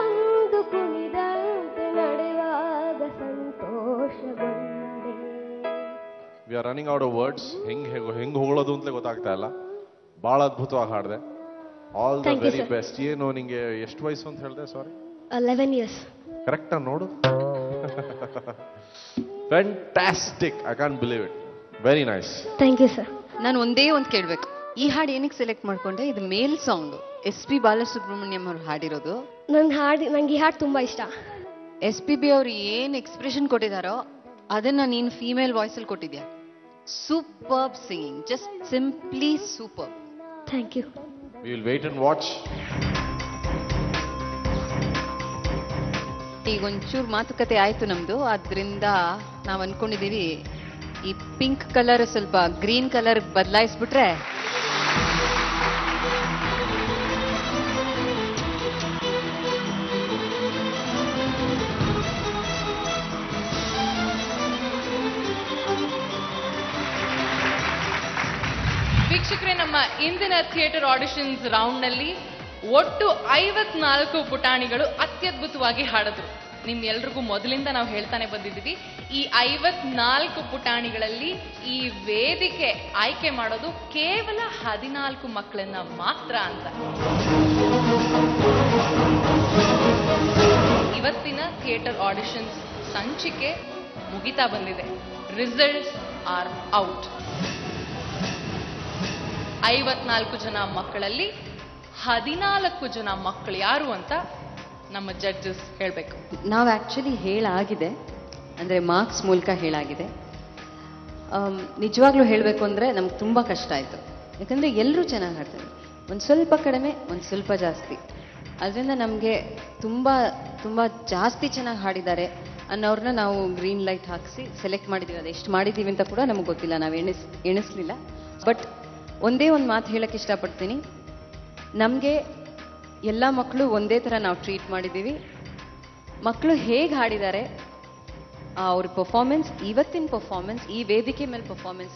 ನೊಂದು ಕುಣಿದಂತೆ ನಡೆವಾಗ ಸಂತೋಷಗೊಂಡೆ. We are running out of words. ಹೆಂಗ್ ಹೊಗಳೋದು ಅಂತಲೇ ಗೊತ್ತಾಗ್ತಾ ಇಲ್ಲ. ಬಹಳ ಅದ್ಭುತವಾಗಿ ಹಾಡಿದೆ. All the Thank you, very sir. Best. ಏನು ನಿಂಗೆ ಎಷ್ಟು ವಯಸ್ಸು ಅಂತ ಹೇಳಿದೆ? ಸಾರಿ, 11 years. ಕರೆಕ್ಟಾ ನೋಡು. Fantastic. I can't believe it. Very nice. Thank you sir. ನಾನು ಒಂದೇ ಒಂದು ಕೇಳಬೇಕು, ಈ ಹಾಡು ಏನಕ್ಕೆ ಸೆಲೆಕ್ಟ್ ಮಾಡ್ಕೊಂಡೆ? ಇದು ಮೇಲ್ ಸಾಂಗ್, SP ಬಾಲಸುಬ್ರಹ್ಮಣ್ಯಂ ಅವ್ರು ಹಾಡಿರೋದು. ನಂಗೆ ಈ ಹಾಡು ತುಂಬಾ ಇಷ್ಟ. SPB ಅವ್ರು ಏನ್ ಎಕ್ಸ್ಪ್ರೆಷನ್ ಕೊಟ್ಟಿದಾರೋ ಅದನ್ನ ನೀನು ಫೀಮೇಲ್ ವಾಯ್ಸ್ ಅಲ್ಲಿ ಕೊಟ್ಟಿದ್ಯಾ. Super singing, just simply super. Thank you. We will wait and watch. ಈಗ ಒಂಚೂರು ಮಾತುಕತೆ ಆಯ್ತು ನಮ್ದು, ಆದ್ರಿಂದ ನಾವ್ ಅನ್ಕೊಂಡಿದೀವಿ ಈ ಪಿಂಕ್ ಕಲರ್ ಸ್ವಲ್ಪ ಗ್ರೀನ್ ಕಲರ್ ಬದಲಾಯಿಸ್ಬಿಟ್ರೆ ವೀಕ್ಷಕರೇ, ನಮ್ಮ ಇಂದಿನ ಥಿಯೇಟರ್ ಆಡಿಷನ್ಸ್ ರೌಂಡ್ ನಲ್ಲಿ ಒಟ್ಟು 54 ಪುಟಾಣಿಗಳು ಅತ್ಯದ್ಭುತವಾಗಿ ಹಾಡಿದ್ರು. ನಿಮ್ಗೆಲ್ರಿಗೂ ಮೊದಲಿಂದ ನಾವು ಹೇಳ್ತಾನೆ ಬಂದಿದ್ದೀವಿ, ಈ 54 ಪುಟಾಣಿಗಳಲ್ಲಿ ಈ ವೇದಿಕೆ ಆಯ್ಕೆ ಮಾಡೋದು ಕೇವಲ 14 ಮಕ್ಕಳನ್ನ ಮಾತ್ರ ಅಂತ. ಇವತ್ತಿನ ಥಿಯೇಟರ್ ಆಡಿಷನ್ಸ್ ಸಂಚಿಕೆ ಮುಗಿತಾ ಬಂದಿದೆ. Results are out. 54 ಜನ ಮಕ್ಕಳಲ್ಲಿ 14 ಜನ ಮಕ್ಕಳು ಯಾರು ಅಂತ ನಮ್ಮ ಜಡ್ಜಸ್ ಹೇಳಬೇಕು. ನಾವು ಆಕ್ಚುಲಿ ಹೇಳಾಗಿದೆ, ಅಂದ್ರೆ ಮಾರ್ಕ್ಸ್ ಮೂಲಕ ಹೇಳಾಗಿದೆ. ನಿಜವಾಗ್ಲೂ ಹೇಳಬೇಕು ಅಂದ್ರೆ ನಮ್ಗೆ ತುಂಬಾ ಕಷ್ಟ ಆಯ್ತು. ಯಾಕಂದ್ರೆ ಎಲ್ಲರೂ ಚೆನ್ನಾಗಿ ಹಾಡ್ತಾರೆ, ಒಂದು ಸ್ವಲ್ಪ ಕಡಿಮೆ, ಒಂದು ಸ್ವಲ್ಪ ಜಾಸ್ತಿ. ಅದರಿಂದ ನಮಗೆ ತುಂಬಾ ತುಂಬಾ ಜಾಸ್ತಿ ಚೆನ್ನಾಗಿ ಹಾಡಿದ್ದಾರೆ ಅನ್ನೋರ್ನ ನಾವು ಗ್ರೀನ್ ಲೈಟ್ ಹಾಕಿಸಿ ಸೆಲೆಕ್ಟ್ ಮಾಡಿದೀವಿ. ಅದು ಎಷ್ಟು ಮಾಡಿದೀವಿ ಅಂತ ಕೂಡ ನಮಗೆ ಗೊತ್ತಿಲ್ಲ, ನಾವು ಎಣಿಸ್ಲಿಲ್ಲ. ಬಟ್ ಒಂದೇ ಒಂದು ಮಾತು ಹೇಳಕ್ಕೆ ಇಷ್ಟಪಡ್ತೀನಿ, ನಮಗೆ ಎಲ್ಲ ಮಕ್ಕಳು ಒಂದೇ ಥರ ನಾವು ಟ್ರೀಟ್ ಮಾಡಿದ್ದೀವಿ. ಮಕ್ಕಳು ಹೇಗೆ ಹಾಡಿದ್ದಾರೆ, ಅವ್ರ ಪರ್ಫಾರ್ಮೆನ್ಸ್, ಇವತ್ತಿನ ಪರ್ಫಾರ್ಮೆನ್ಸ್, ಈ ವೇದಿಕೆ ಮೇಲೆ ಪರ್ಫಾರ್ಮೆನ್ಸ್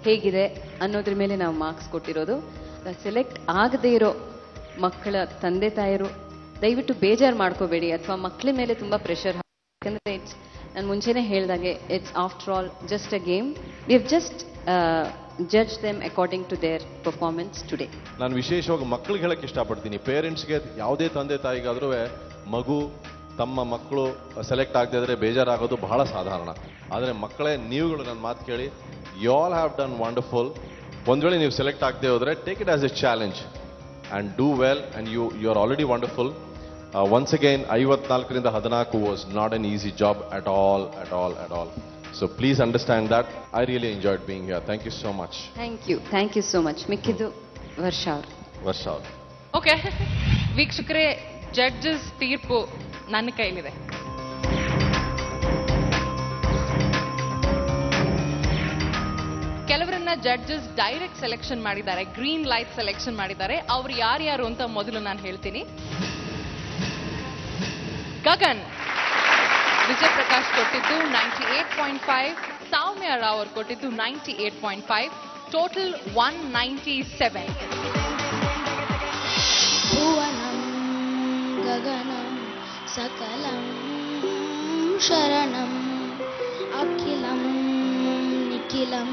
ಹೇಗಿದೆ ಅನ್ನೋದ್ರ ಮೇಲೆ ನಾವು ಮಾರ್ಕ್ಸ್ ಕೊಟ್ಟಿರೋದು. ಸೆಲೆಕ್ಟ್ ಆಗದೇ ಇರೋ ಮಕ್ಕಳ ತಂದೆ ತಾಯರು ದಯವಿಟ್ಟು ಬೇಜಾರು ಮಾಡ್ಕೋಬೇಡಿ, ಅಥವಾ ಮಕ್ಕಳ ಮೇಲೆ ತುಂಬ ಪ್ರೆಷರ್. ಯಾಕಂದರೆ ನಾನು ಮುಂಚೆನೇ ಹೇಳ್ದಾಗೆ, it's after all just a game. We have just judge them according to their performance today. ನಾನು ವಿಶೇಷವಾಗಿ ಮಕ್ಕಳಿಗೆ ಹೇಳಕ್ಕೆ ಇಷ್ಟಪಡ್ತೀನಿ, ಪೇರೆಂಟ್ಸ್ಗೆ ಯಾವುದೇ ತಂದೆ ತಾಯಿಗಾದ್ರೂ ಮಗು ತಮ್ಮ ಮಕ್ಕಳು ಸೆಲೆಕ್ಟ್ ಆಗದೇ ಇದ್ರೆ ಬೇಜಾರಾಗೋದು ಬಹಳ ಸಾಧಾರಣ. ಆದರೆ ಮಕ್ಕಳೇ, ನೀವುಗಳು ನನ್ನ ಮಾತು ಕೇಳಿ, you all have done wonderful. ಒಂದು ವೇಳೆ ನೀವು ಸೆಲೆಕ್ಟ್ ಆಗದೆ ಹೋದರೆ, take it as a challenge and do well, and you are already wonderful. Once again 54ರಿಂದ 14 was not an easy job at all. So please understand that. I really enjoyed being here. Thank you so much. Thank you so much. ಮಿಕ್ಕಿದ್ದು ವರ್ಷ ಅವ್ರು. ಓಕೆ ವೀಕ್ಷಕರೇ, ಜಡ್ಜಸ್ ತೀರ್ಪು ನನ್ನ ಕೈಲಿದೆ. ಕೆಲವರನ್ನ ಜಡ್ಜಸ್ ಡೈರೆಕ್ಟ್ ಸೆಲೆಕ್ಷನ್ ಮಾಡಿದ್ದಾರೆ, ಗ್ರೀನ್ ಲೈಟ್ ಸೆಲೆಕ್ಷನ್ ಮಾಡಿದ್ದಾರೆ. ಅವ್ರು ಯಾರ್ಯಾರು ಅಂತ ಮೊದಲು ನಾನು ಹೇಳ್ತೀನಿ. ಗಗನ್, ವಿಜಯ್ ಪ್ರಕಾಶ್ ಕೊಟ್ಟಿದ್ದು 98.5, ಸೌಮ್ಯ ರಾವ್ ಅವರು ಕೊಟ್ಟಿದ್ದು 98.5, ಟೋಟಲ್ 197. ಭುವನಂ ಗಗನಂ ಸಕಲಂ ಶರಣಂ ಅಖಿಲಂ ನಿಖಿಲಂ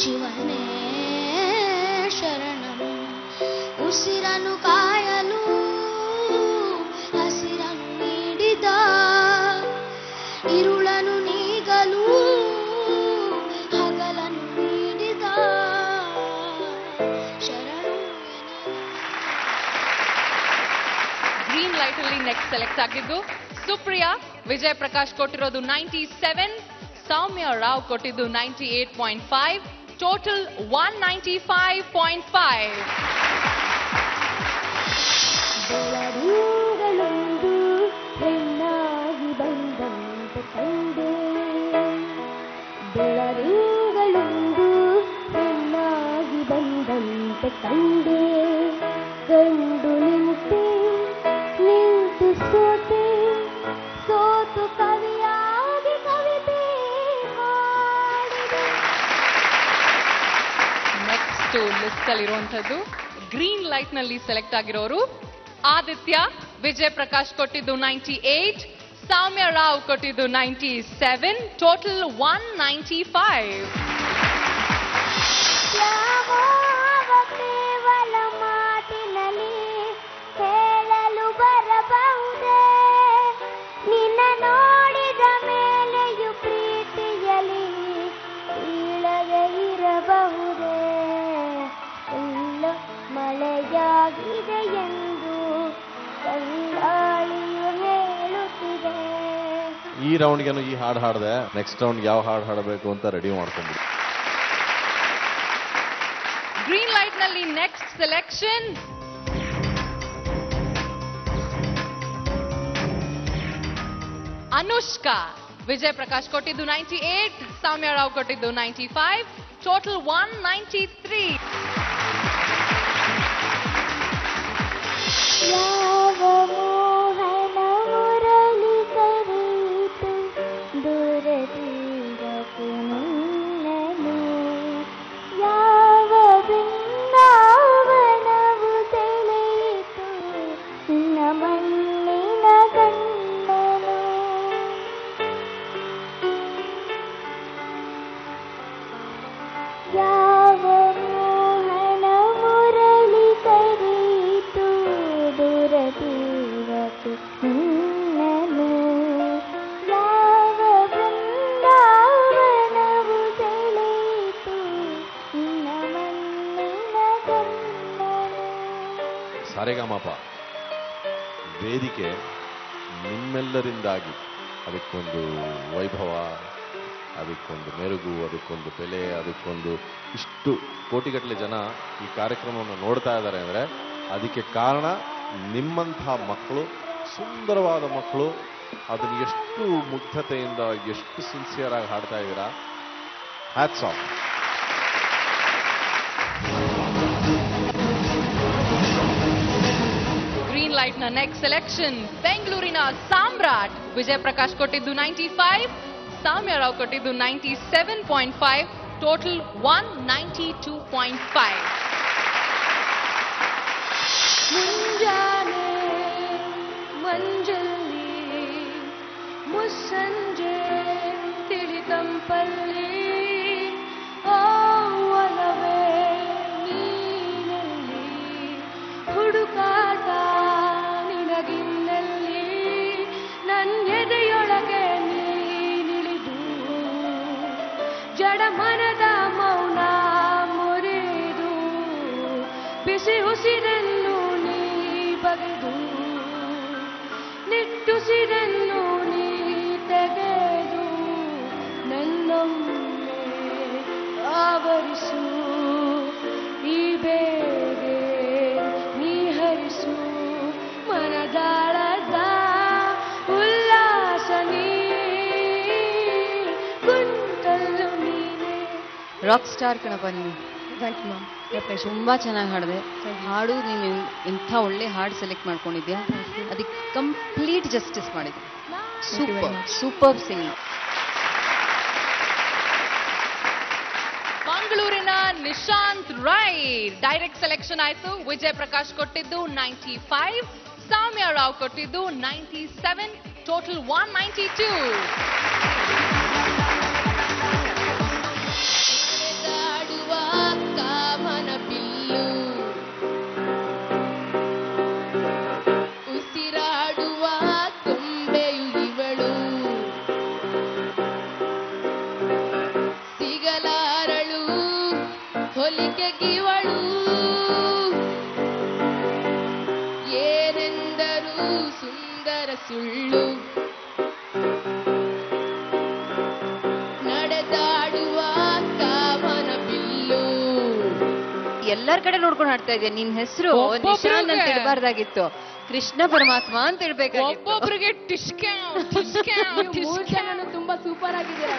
ಶಿವನೇ ಶರಣಂ. ಉಸಿರನು ಕಾಯಲು ಹಸಿರನ್ನು ನೀಡಿದ, ಇರುಳನು ನೀಗಲು ಹಗಲನ್ನು ನೀಡಿದ ಶರಣು. ಗ್ರೀನ್ ಲೈಟ್ ಅಲ್ಲಿ ನೆಕ್ಸ್ಟ್ ಸೆಲೆಕ್ಟ್ ಆಗಿದ್ದು ಸುಪ್ರಿಯಾ. ವಿಜಯ್ ಪ್ರಕಾಶ್ ಕೊಟ್ಟಿರೋದು 97, ಸೌಮ್ಯ ರಾವ್ ಕೊಟ್ಟಿದ್ದು 98.5, ಟೋಟಲ್ 195.5. ಬೆಳದಿಂಗಳೊಂದು ಹೆಣ್ಣಾಗಿ ಬಂದಂತೆ ಕಂಡೆ, ಬೆಳದಿಂಗಳೊಂದು ಹೆಣ್ಣಾಗಿ ಬಂದಂತೆ ಕಂಡೆ, ಗಂಡು ನಿಂತು ಸೋತೆ, ಸೋತು ಕವಿಯಾಗಿ ಕವಿತೆ ಹಾಡಿದೆ. ನೆಕ್ಸ್ಟ್ ಲಿಸ್ಟ್ ಅಲ್ಲಿರುವಂತದ್ದು ಗ್ರೀನ್ ಲೈಟ್ ನಲ್ಲಿ ಸೆಲೆಕ್ಟ್ ಆಗಿರೋರು ಆದಿತ್ಯ, ವಿಜಯ್ ಪ್ರಕಾಶ್ ಕೊಟ್ಟಿದ್ದು 98, ಸೌಮ್ಯ ರಾವ್ ಕೊಟ್ಟಿದ್ದು 97, ಟೋಟಲ್ 195. ಕೇವಲ ಮಾತಿನಲ್ಲಿ ಹೇಳಲು ಬರಬಹುದೇ, ನಿನ್ನ ನೋಡಿದ ಮೇಲೆಯೂ ಪ್ರೀತಿಯಲಿ ಇಳದೆ ಇರಬಹುದೇ, ಎಲ್ಲ ಮಳೆಯಾಗಿದೆ ಎಂದು ಕಣ್ಣಾಳಿಯು ಹೇಳುತ್ತಿದೆ. ಈ ರೌಂಡ್ಗೇನು ಈ ಹಾಡು ಹಾಡಿದೆ, ನೆಕ್ಸ್ಟ್ ರೌಂಡ್ ಯಾವ ಹಾಡು ಹಾಡಬೇಕು ಅಂತ ರೆಡಿ ಮಾಡ್ಕೊಂಡ್ಬಿಡಿ. ಗ್ರೀನ್ ಲೈಟ್ ನಲ್ಲಿ ನೆಕ್ಸ್ಟ್ ಸೆಲೆಕ್ಷನ್ ಅನುಷ್ಕಾ. ವಿಜಯ್ ಪ್ರಕಾಶ್ ಕೊಟ್ಟಿದ್ದು 98, ಸೌಮ್ಯ ರಾವ್ ಕೊಟ್ಟಿದ್ದು 95, ಟೋಟಲ್ 193. ಯಾವ ಮೋಹನ ಮುರಳಿ ಕರೆಯಿತು ದೂರದೂರಕ್ಕೆ ನಿನ್ನನು, ಯಾವ ಬೃಂದಾವನವು ಸೆಳೆಯಿತು ನಿನ್ನ ಮಣ್ಣಿನ ಗಣ್ಣನು. ಯಾವ ಮೋಹನ ಮುರಳಿ ಕರೆಯಿತು ದೂರದೂರಕ್ಕೆ ನಿನ್ನನು, ಯಾವ ಬೃಂದಾವನವು ಸೆಳೆಯಿತು ನಿನ್ನ ಮಣ್ಣಿನ ಗಣ್ಣನು. ಸಾರೆಗಾಮಪ ವೇದಿಕೆ ನಿಮ್ಮೆಲ್ಲರಿಂದಾಗಿ ಅದಕ್ಕೊಂದು ವೈಭವ, ಅದಕ್ಕೊಂದು ಮೆರುಗು, ಅದಕ್ಕೊಂದು ಬೆಲೆ, ಅದಕ್ಕೊಂದು ಇಷ್ಟು ಕೋಟಿಗಟ್ಟಲೆ ಜನ ಈ ಕಾರ್ಯಕ್ರಮವನ್ನು ನೋಡ್ತಾ ಇದ್ದಾರೆ ಅಂದರೆ ಅದಕ್ಕೆ ಕಾರಣ ನಿಮ್ಮಂತಹ ಮಕ್ಕಳು, ಸುಂದರವಾದ ಮಕ್ಕಳು. ಅದನ್ನು ಎಷ್ಟು ಮುಗ್ಧತೆಯಿಂದ ಎಷ್ಟು ಸಿನ್ಸಿಯರ್ ಆಗಿ ಹಾಡ್ತಾ ಇದ್ದೀರಾ. Hats off. ಗ್ರೀನ್ ಲೈಟ್ ನ ನೆಕ್ಸ್ಟ್ ಸೆಲೆಕ್ಷನ್ ಬೆಂಗಳೂರಿನ ಸಾಮ್ರಾಟ್. ವಿಜಯ್ ಪ್ರಕಾಶ್ ಕೊಟ್ಟಿದ್ದು 95, ಸೌಮ್ಯ ರಾವ್ ಕೊಟ್ಟಿದ್ದು 97.5, ಟೋಟಲ್ 192.5. ಮುಂಜಾನೆ ಮಂಜಲ್ಲಿ ಮುಸ್ಸಂಜೆ ತಿಳಿತಂಪಲ್ಲಿ ಒಲವೇ ನೀನಲ್ಲಿ ಹುಡುಕಾಟ ನಿನಗಿನ್ನಲ್ಲಿ ನನ್ನೆದೆಯೊಳಗೆ ನೀನಿಳಿದು ಜಡಮನದ ಮೌನ ಮುರಿದು ಬಿಸಿ ಉಸಿರನ್ನು ನೀ ಬಗೆದು ನಿಟ್ಟುಸಿರನ್ನು ನೀ ತೆಗೆದು ನನ್ನೊಮ್ಮೆ ಆವರಿಸು ಈ ಬೇಗೆ ನೀ ಹರಿಸು ಮನದಾಳದ ಉಲ್ಲಾಸ ನೀ ಕುಂತಲ್ಲು ನೀನೆ. ರಾಕ್ ಸ್ಟಾರ್ ಕಣಪ್ಪ ನೀನು. ತುಂಬಾ ಚೆನ್ನಾಗಿ ಹಾಡಿದೆ. ಹಾಡು ನೀನು ಇಂಥ ಒಳ್ಳೆ ಹಾಡು ಸೆಲೆಕ್ಟ್ ಮಾಡ್ಕೊಂಡಿದ್ಯಾ, ಅದಕ್ಕೆ ಕಂಪ್ಲೀಟ್ ಜಸ್ಟಿಸ್ ಮಾಡಿದೆ. Super super singing. ಮಂಗಳೂರಿನ ನಿಶಾಂತ್ ರೈ ಡೈರೆಕ್ಟ್ ಸೆಲೆಕ್ಷನ್ ಆಯ್ತು. ವಿಜಯ್ ಪ್ರಕಾಶ್ ಕೊಟ್ಟಿದ್ದು 95, ಸೌಮ್ಯ ರಾವ್ ಕೊಟ್ಟಿದ್ದು 97, ಟೋಟಲ್ 192. ಕಾಮನ ಬಿಲ್ಲು ಉಸಿರಾಡುವ ಕೊಂಬೆಯು ಇವಳು, ಸಿಗಲಾರಳು ಹೊಲಿಕೆಗಿವಳು, ಏನೆಂದರೂ ಸುಂದರ ಸುಳ್ಳು, ನಡೆದಾಡುವ ಕಾಮನ ಬಿಲ್ಲು. ಎಲ್ಲರ ಕಡೆ ನೋಡ್ಕೊಂಡು ಹಾಡ್ತಾ ಇದೆಯಾ. ನಿನ್ ಹೆಸರು ನಿಶಾಂತ್ ಅಂತ ಇಡಬಾರ್ದಾಗಿತ್ತು, ಕೃಷ್ಣ ಪರಮಾತ್ಮ ಅಂತ ಇಡ್ಬೇಕಾಗಿತ್ತು. ಒಬ್ಬೊಬ್ರಿಗೆ ತುಂಬಾ ಸೂಪರ್ ಆಗಿದ್ದೀರಾ.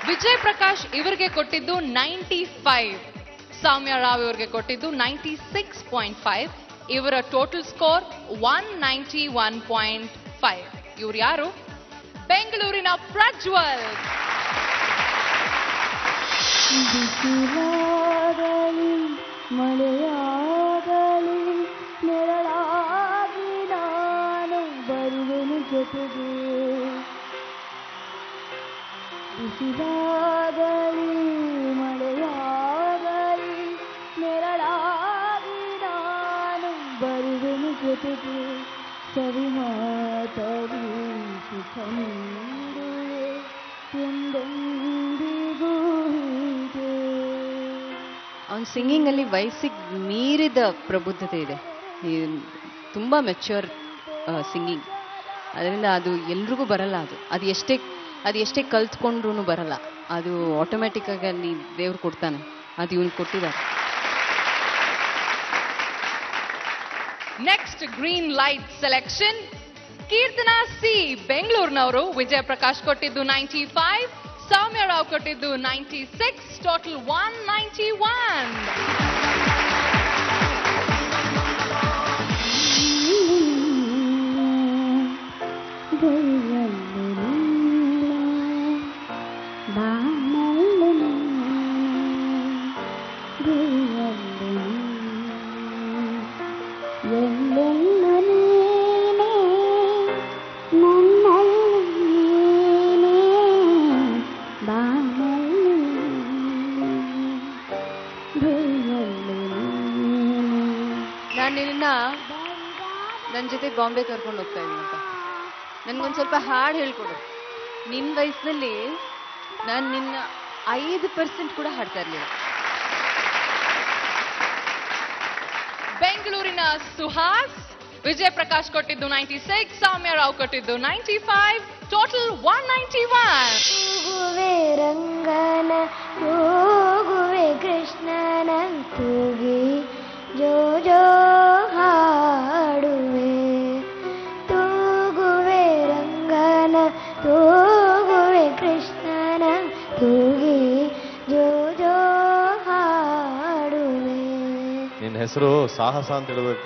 ವಿಜಯ್ ಪ್ರಕಾಶ್ ಇವರಿಗೆ ಕೊಟ್ಟಿದ್ದು 95, ಸೌಮ್ಯ ರಾವ್ ಇವರಿಗೆ ಕೊಟ್ಟಿದ್ದು 96.5. ಇವರ ಟೋಟಲ್ ಸ್ಕೋರ್ 191.5. ಇವ್ರು ಯಾರು? ಬೆಂಗಳೂರಿನ ಪ್ರಜ್ವಲ್. ಬಿಸಿಲಾಗಲಿ ಮಳೆಯಾಗಲಿ ನೆರಳಾಗಿ ನಾನು ಬರುವೆನು ಜೊತೆಗೆ. ಬಿಸಿಲಾಗಲಿ ಮಳೆಯಾಗಲಿ ನೆರಳಾಗಿ ನಾನು ಬರುವೆನು ಜೊತೆಗೆ. ಸವಿ ಮಾತಲಿ ಸುಖ ನೀಡುವೆ ಎಂದೆಂದಿಗೂ ಹೀಗೆ. ಅವನ ಸಿಂಗಿಂಗ್ ಅಲ್ಲಿ ವಯಸ್ಸಿಗೆ ಮೀರಿದ ಪ್ರಬುದ್ಧತೆ ಇದೆ. ತುಂಬಾ ಮೆಚ್ಯೂರ್ ಸಿಂಗಿಂಗ್. ಅದರಿಂದ ಅದು ಎಲ್ರಿಗೂ ಬರಲ್ಲ. ಅದು ಎಷ್ಟೇ ಕಲ್ತ್ಕೊಂಡ್ರು ಬರಲ್ಲ. ಅದು ಆಟೋಮ್ಯಾಟಿಕ್ ಆಗಿ ಅಲ್ಲಿ ದೇವ್ರು ಕೊಡ್ತಾನೆ. ಅದು ಇವನು ಕೊಟ್ಟಿದ್ದಾರೆ. Next green light selection Keerthana C ಬೆಂಗಳೂರಿನವರು. ವಿಜಯ ಪ್ರಕಾಶ್ ಕೊಟ್ಟಿದ್ದು 95, ಸೌಮ್ಯ ರಾವ್ ಕೊಟ್ಟಿದ್ದು 96, ಟೋಟಲ್ 191. ನಾನು ನಿನ್ನ ನನ್ನ ಜೊತೆ ಬಾಂಬೆ ಕರ್ಕೊಂಡು ಹೋಗ್ತಾ ಇದ್ದೀನಿ ಅಂತ ನನ್ಗೊಂದು ಸ್ವಲ್ಪ ಹಾಡು ಹೇಳ್ಕೊಡು. ನಿನ್ನ ವಯಸ್ಸಿನಲ್ಲಿ ನಾನು ನಿನ್ನ 5% ಕೂಡ ಹಾಡ್ತಾ ಇರಲಿಲ್ಲ. ಬೆಂಗಳೂರಿನ ಸುಹಾಸ್. ವಿಜಯ ಪ್ರಕಾಶ್ ಕೊಟ್ಟಿದ್ದು 96, ಸೌಮ್ಯ ರಾವ್ ಕೊಟ್ಟಿದ್ದು 95, ಟೋಟಲ್ 191. ತೂಗುವೆ ರಂಗನ ತೂಗುವೆ ಕೃಷ್ಣನ ತೂಗಿ ಜೋ ಜೋ ಹಾಡುವೆ. ತೂಗುವೆ ರಂಗನ ತೂಗುವೆ ಕೃಷ್ಣನ ತೂಗಿ ಜೋ ಜೋ ಹಾಡುವೆ. ನಿನ್ನ ಹೆಸರು ಸಾಹಸ ಅಂತ ಹೇಳ್ಬೇಕು.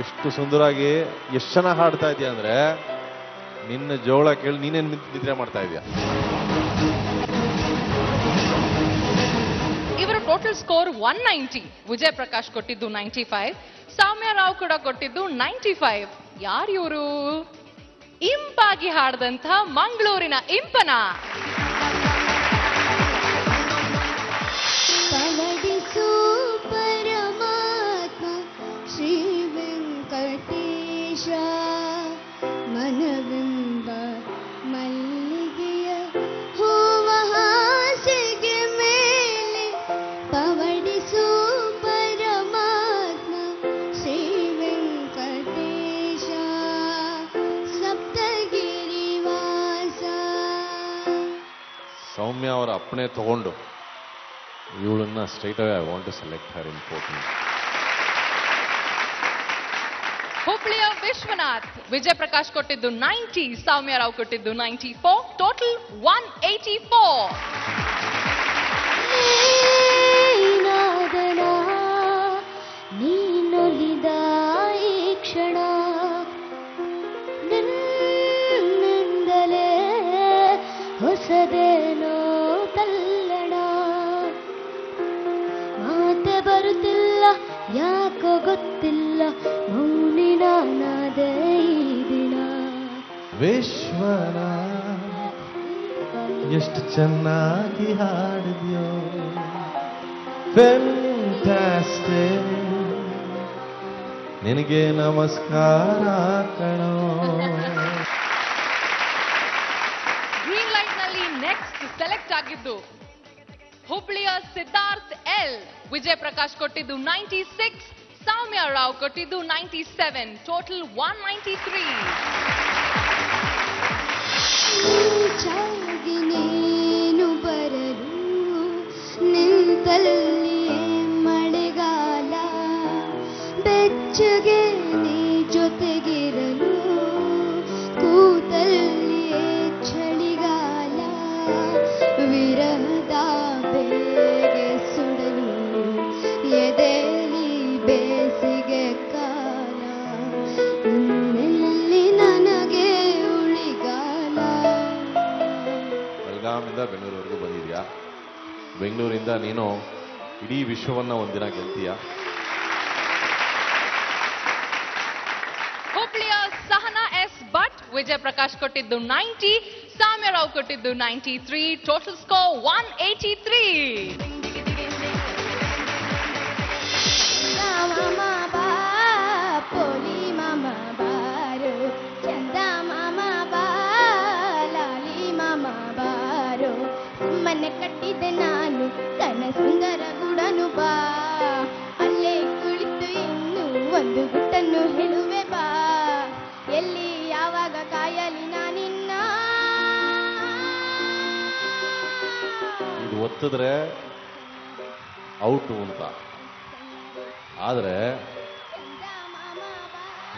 ಎಷ್ಟು ಸುಂದರವಾಗಿ ಎಷ್ಟು ಚೆನ್ನಾಗಿ ಹಾಡ್ತಾ ಇದೀಯ ಅಂದ್ರೆ ನಿನ್ನ ಜೋಳ ಕೇಳಿ ನೀನೇನ್ ನಿದ್ರೆ ಮಾಡ್ತಾ ಇದೀಯ. ಇವರ ಟೋಟಲ್ ಸ್ಕೋರ್ 190. ವಿಜಯ ಪ್ರಕಾಶ್ ಕೊಟ್ಟಿದ್ದು 95, ಸೌಮ್ಯ ರಾವ್ ಕೂಡ ಕೊಟ್ಟಿದ್ದು 95. ಯಾರು ಇವರು? ಇಂಪಾಗಿ ಹಾಡದಂತ ಮಂಗಳೂರಿನ ಇಂಪನ. ಪವಡಿಸು ಪರಮಾತ್ಮ ಶ್ರೀ ವೆಂಕಟೇಶ ಮನವೆಂಬ ಮಲ್ಲಿಗೆಯ ಹೂವ ಹಾಸಿಗೆ ಮೇಲೆ ಪವಡಿಸು ಪರಮಾತ್ಮ ಶ್ರೀ ವೆಂಕಟೇಶ ಸಪ್ತಗಿರಿವಾಸ. ಸೌಮ್ಯ ಅವರ ಅಪ್ಪಣೆ ತಗೊಂಡು ಇವಳನ್ನ straight away I want to select her important. ಹುಬ್ಳಿಯ ವಿಶ್ವನಾಥ್. ವಿಜಯ ಪ್ರಕಾಶ್ ಕೊಟ್ಟಿದ್ದು 90, ಸೌಮ್ಯ ರಾವ್ ಕೊಟ್ಟಿದ್ದು 94, ಟೋಟಲ್ 184. ನಾದನ ನೀನೊಲಿದ ಈ ಕ್ಷಣ ನಿನ್ನಿಂದಲೇ ಹೊಸದೇನೋ ತಲ್ಲಣ. ಮಾತೆ ಬರುತ್ತಿಲ್ಲ ಯಾಕೋ ಗೊತ್ತಿಲ್ಲ ಮೌನಿ ನಾನಾದ ಈ ದಿನ. ವಿಶ್ವನ ಎಷ್ಟು ಚೆನ್ನಾಗಿ ಹಾಡಿದ್ಯೋ ಫ್ಯಾಂಟಾಸ್ಟಿಕ್. ನಿನಗೆ ನಮಸ್ಕಾರ ಕಣೋ. ಗ್ರೀನ್ ಲೈಟ್ ನಲ್ಲಿ ನೆಕ್ಸ್ಟ್ ಸೆಲೆಕ್ಟ್ ಆಗಿದ್ದು ಹುಬ್ಳಿಯ ಸಿದ್ಧಾರ್ಥ್ ಎಲ್. ವಿಜಯ ಪ್ರಕಾಶ್ ಕೊಟ್ಟಿದ್ದು 96, ಸೌಮ್ಯ ರಾವ್ ಕೊಟ್ಟಿದ್ದು 97, ಟೋಟಲ್ 193. ಚಾಗಿ ನೀನು ಬರಲು ನಿಂತಲ್ಲಿಯೇ ಮಳೆಗಾಲ ಬೆಚ್ಚಗೆ ನೀ ಜೊತೆಗಿರಲು ಕೂತಲ್ಲಿಯೇ ಚಳಿಗಾಲ ವಿರಹದ ಬೇಗೆ ಸುಡಲು ಎದೆಲಿ ಬೇಸಿಗೆ ಕಾಲ ಇನ್ನೆಲ್ಲಿ ನನಗೆ ಉಳಿಗಾಲ. ಬೆಳಗಾವಿಂದ ಬೆಂಗಳೂರುವರೆಗೂ ಬಂದಿದ್ಯಾ. ಬೆಂಗಳೂರಿಂದ ನೀನು ಇಡೀ ವಿಶ್ವವನ್ನ ಒಂದಿನ ಗೆಲ್ತೀಯ. ಹುಬ್ಳಿಯ ಸಹನಾ ಎಸ್ ಭಟ್, ವಿಜಯ್ ಪ್ರಕಾಶ್ ಕೊಟ್ಟಿದ್ದು 90, ಸಾಮ್ಯ ರಾವ್ ಕೊಟ್ಟಿದ್ದು 93, ಟೋಟಲ್ ಸ್ಕೋರ್ 183. ಮನೆ ಕಟ್ಟಿದೆ ನಾನು ಕನ ಸುಂದರ ಗುಡನು ಬಾ, ಅಲ್ಲೇ ಕುಳಿತು ಇನ್ನು ಒಂದು ಗುಟ್ಟನ್ನು ಹೇಳುವೆ ಬಾ, ಎಲ್ಲಿ ಯಾವಾಗ ಕಾಯಲಿ ನಾನಿನ್ನ. ಇದು ಒತ್ತಿದ್ರೆ ಔಟು ಅಂತ, ಆದ್ರೆ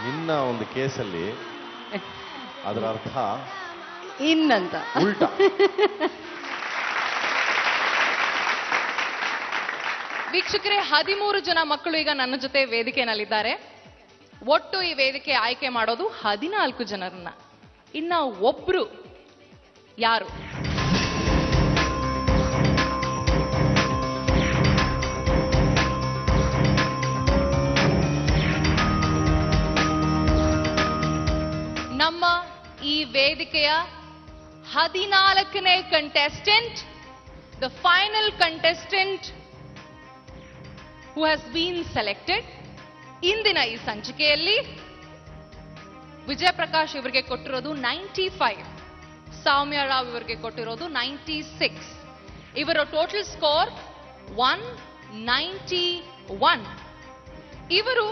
ನಿನ್ನ ಒಂದು ಕೇಸಲ್ಲಿ ಅದರ ಅರ್ಥ ಇನ್ನಂತ ಉಲ್ಟಾ. ವೀಕ್ಷಕರೇ, 13 ಜನ ಮಕ್ಕಳು ಈಗ ನನ್ನ ಜೊತೆ ವೇದಿಕೆಯಲ್ಲಿದ್ದಾರೆ. ಒಟ್ಟು ಈ ವೇದಿಕೆ ಆಯ್ಕೆ ಮಾಡೋದು 14 ಜನರನ್ನ. ಇನ್ನ ಒಬ್ರು ಯಾರು? ನಮ್ಮ ಈ ವೇದಿಕೆಯ 14ನೇ contestant, the final contestant who has been selected. ಇಂದಿನ ಈ ಸಂಚಿಕೆಯಲ್ಲಿ ವಿಜಯ್ ಪ್ರಕಾಶ್ ಇವರಿಗೆ ಕೊಟ್ಟಿರೋದು 95, ಸೌಮ್ಯ ರಾವ್ ಇವರಿಗೆ ಕೊಟ್ಟಿರೋದು 96. ಇವರ ಟೋಟಲ್ ಸ್ಕೋರ್ 191. ಇವರು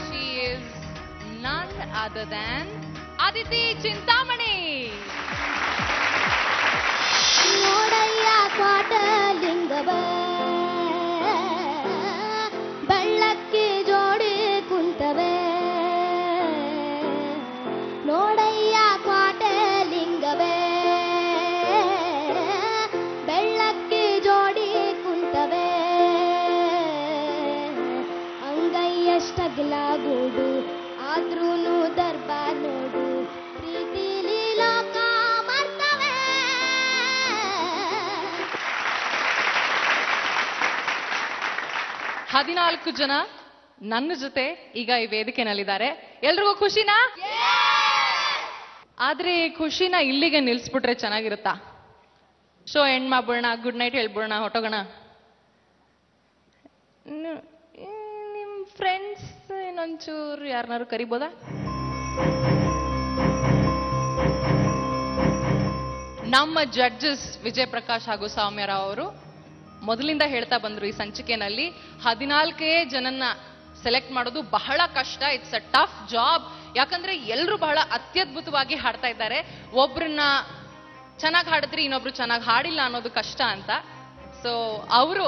she is none other than Aditi Chintamani. ನೋಡಯ್ಯ ಕ್ವಾಟಲಿಂಗವ ಬಳ್ಳಕ್ಕಿ ಜೋಡಿ ಕುಂತವೆ, ನೋಡಯ್ಯ ಕ್ವಾಟಲಿಂಗವೇ ಬೆಳ್ಳಕ್ಕಿ ಜೋಡಿ ಕುಂತವೆ, ಅಂಗೈಯಷ್ಟಗಲಾಗೋಡು ಆದ್ರೂನು ದರ್ಬಾರ್ ನೋಡು, ಪ್ರೀತಿಲಿ ಲೋಕ ಮರ್ತವೆ. 14 ಜನ ನನ್ನ ಜೊತೆ ಈಗ ಈ ವೇದಿಕೆನಲ್ಲಿದ್ದಾರೆ. ಎಲ್ರಿಗೂ ಖುಷಿನಾ? ಆದ್ರೆ ಖುಷಿನ ಇಲ್ಲಿಗೆ ನಿಲ್ಸ್ಬಿಟ್ರೆ ಚೆನ್ನಾಗಿರುತ್ತಾ? ಶೋ ಎಂಡ್ ಮಾಡ್ಬಿಡೋಣ, ಗುಡ್ ನೈಟ್ ಹೇಳ್ಬಿಡೋಣ, ಹೊಟ್ಟೋಗೋಣ. ನಿಮ್ ಫ್ರೆಂಡ್ಸ್ ಇನ್ನೊಂಚೂರು ಯಾರನ್ನಾರು ಕರಿಬೋದಾ? ನಮ್ಮ ಜಡ್ಜಸ್ ವಿಜಯ್ ಪ್ರಕಾಶ್ ಹಾಗೂ ಸೌಮ್ಯ ರಾವ್ ಅವರು ಮೊದಲಿಂದ ಹೇಳ್ತಾ ಬಂದ್ರು, ಈ ಸಂಚಿಕೆನಲ್ಲಿ 14 ಜನನ್ನ ಸೆಲೆಕ್ಟ್ ಮಾಡೋದು ಬಹಳ ಕಷ್ಟ. It's a tough job. ಯಾಕಂದ್ರೆ ಎಲ್ಲರೂ ಬಹಳ ಅತ್ಯದ್ಭುತವಾಗಿ ಹಾಡ್ತಾ ಇದ್ದಾರೆ. ಒಬ್ರನ್ನ ಚೆನ್ನಾಗಿ ಹಾಡಿದ್ರೆ ಇನ್ನೊಬ್ರು ಚೆನ್ನಾಗಿ ಹಾಡಿಲ್ಲ ಅನ್ನೋದು ಕಷ್ಟ ಅಂತ. ಸೊ ಅವರು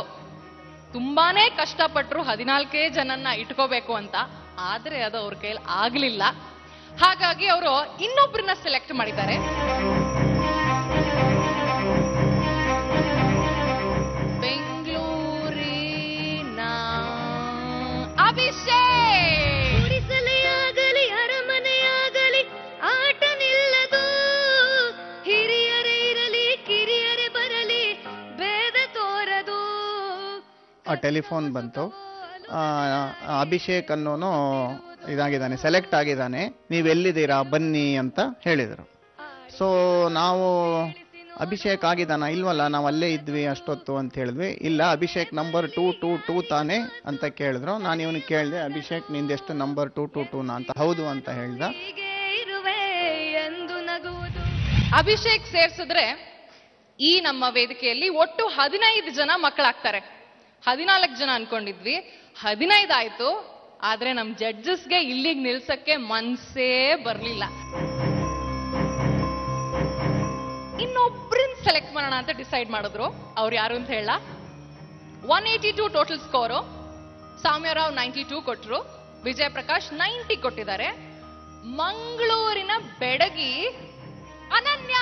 ತುಂಬಾನೇ ಕಷ್ಟಪಟ್ಟರು 14 ಜನನ್ನ ಇಟ್ಕೋಬೇಕು ಅಂತ. ಆದ್ರೆ ಅದು ಅವ್ರ ಕೈಯಲ್ಲಿ ಆಗ್ಲಿಲ್ಲ. ಹಾಗಾಗಿ ಅವರು ಇನ್ನೊಬ್ರನ್ನ ಸೆಲೆಕ್ಟ್ ಮಾಡಿದ್ದಾರೆ. ಬೆಂಗಳೂರಿನ ಅಭಿಷೇಕ್. ಗುಡಿಸಲೆಯಾಗಲಿ ಅರಮನೆಯಾಗಲಿ ಆಟ ನಿಲ್ಲದು, ಹಿರಿಯರೇ ಇರಲಿ ಕಿರಿಯರೇ ಬರಲಿ ಭೇದ ತೋರದು. ಆ ಟೆಲಿಫೋನ್ ಬಂತು, ಅಭಿಷೇಕ್ ಅನ್ನೋನು ಇದಾಗಿದ್ದಾನೆ, ಸೆಲೆಕ್ಟ್ ಆಗಿದ್ದಾನೆ, ನೀವೆಲ್ಲಿದ್ದೀರಾ ಬನ್ನಿ ಅಂತ ಹೇಳಿದರು. ಸೊ ನಾವು ಅಭಿಷೇಕ್ ಆಗಿದ್ದಾನ, ಇಲ್ವಲ್ಲ ನಾವು ಅಲ್ಲೇ ಇದ್ವಿ ಅಷ್ಟೊತ್ತು ಅಂತ ಹೇಳಿದ್ವಿ. ಇಲ್ಲ, ಅಭಿಷೇಕ್ ನಂಬರ್ 222 ತಾನೆ ಅಂತ ಕೇಳಿದ್ರು. ನಾನು ಇವನಿಗೆ ಕೇಳಿದೆ, ಅಭಿಷೇಕ್ ನಿಂದೆಷ್ಟು ನಂಬರ್ 222 ಅಂತ. ಹೌದು ಅಂತ ಹೇಳ್ದ. ಅಭಿಷೇಕ್ ಸೇರ್ಸಿದ್ರೆ ಈ ನಮ್ಮ ವೇದಿಕೆಯಲ್ಲಿ ಒಟ್ಟು 15 ಜನ ಮಕ್ಕಳಾಗ್ತಾರೆ. 14 ಜನ ಅನ್ಕೊಂಡಿದ್ವಿ, 15 ಆಯ್ತು. ಆದ್ರೆ ನಮ್ ಜಡ್ಜಸ್ಗೆ ಇಲ್ಲಿಗೆ ನಿಲ್ಸಕ್ಕೆ ಮನ್ಸೇ ಬರ್ಲಿಲ್ಲ. ಇನ್ನೊಬ್ರನ್ನ ಸೆಲೆಕ್ಟ್ ಮಾಡೋಣ ಅಂತ ಡಿಸೈಡ್ ಮಾಡಿದ್ರು. ಅವ್ರು ಯಾರು ಅಂತ ಹೇಳ, 182 ಟೋಟಲ್ ಸ್ಕೋರು. ಸೌಮ್ಯ ರಾವ್ 92 ಕೊಟ್ರು, ವಿಜಯ್ ಪ್ರಕಾಶ್ 90 ಕೊಟ್ಟಿದ್ದಾರೆ. ಮಂಗಳೂರಿನ ಬೆಡಗಿ ಅನನ್ಯ.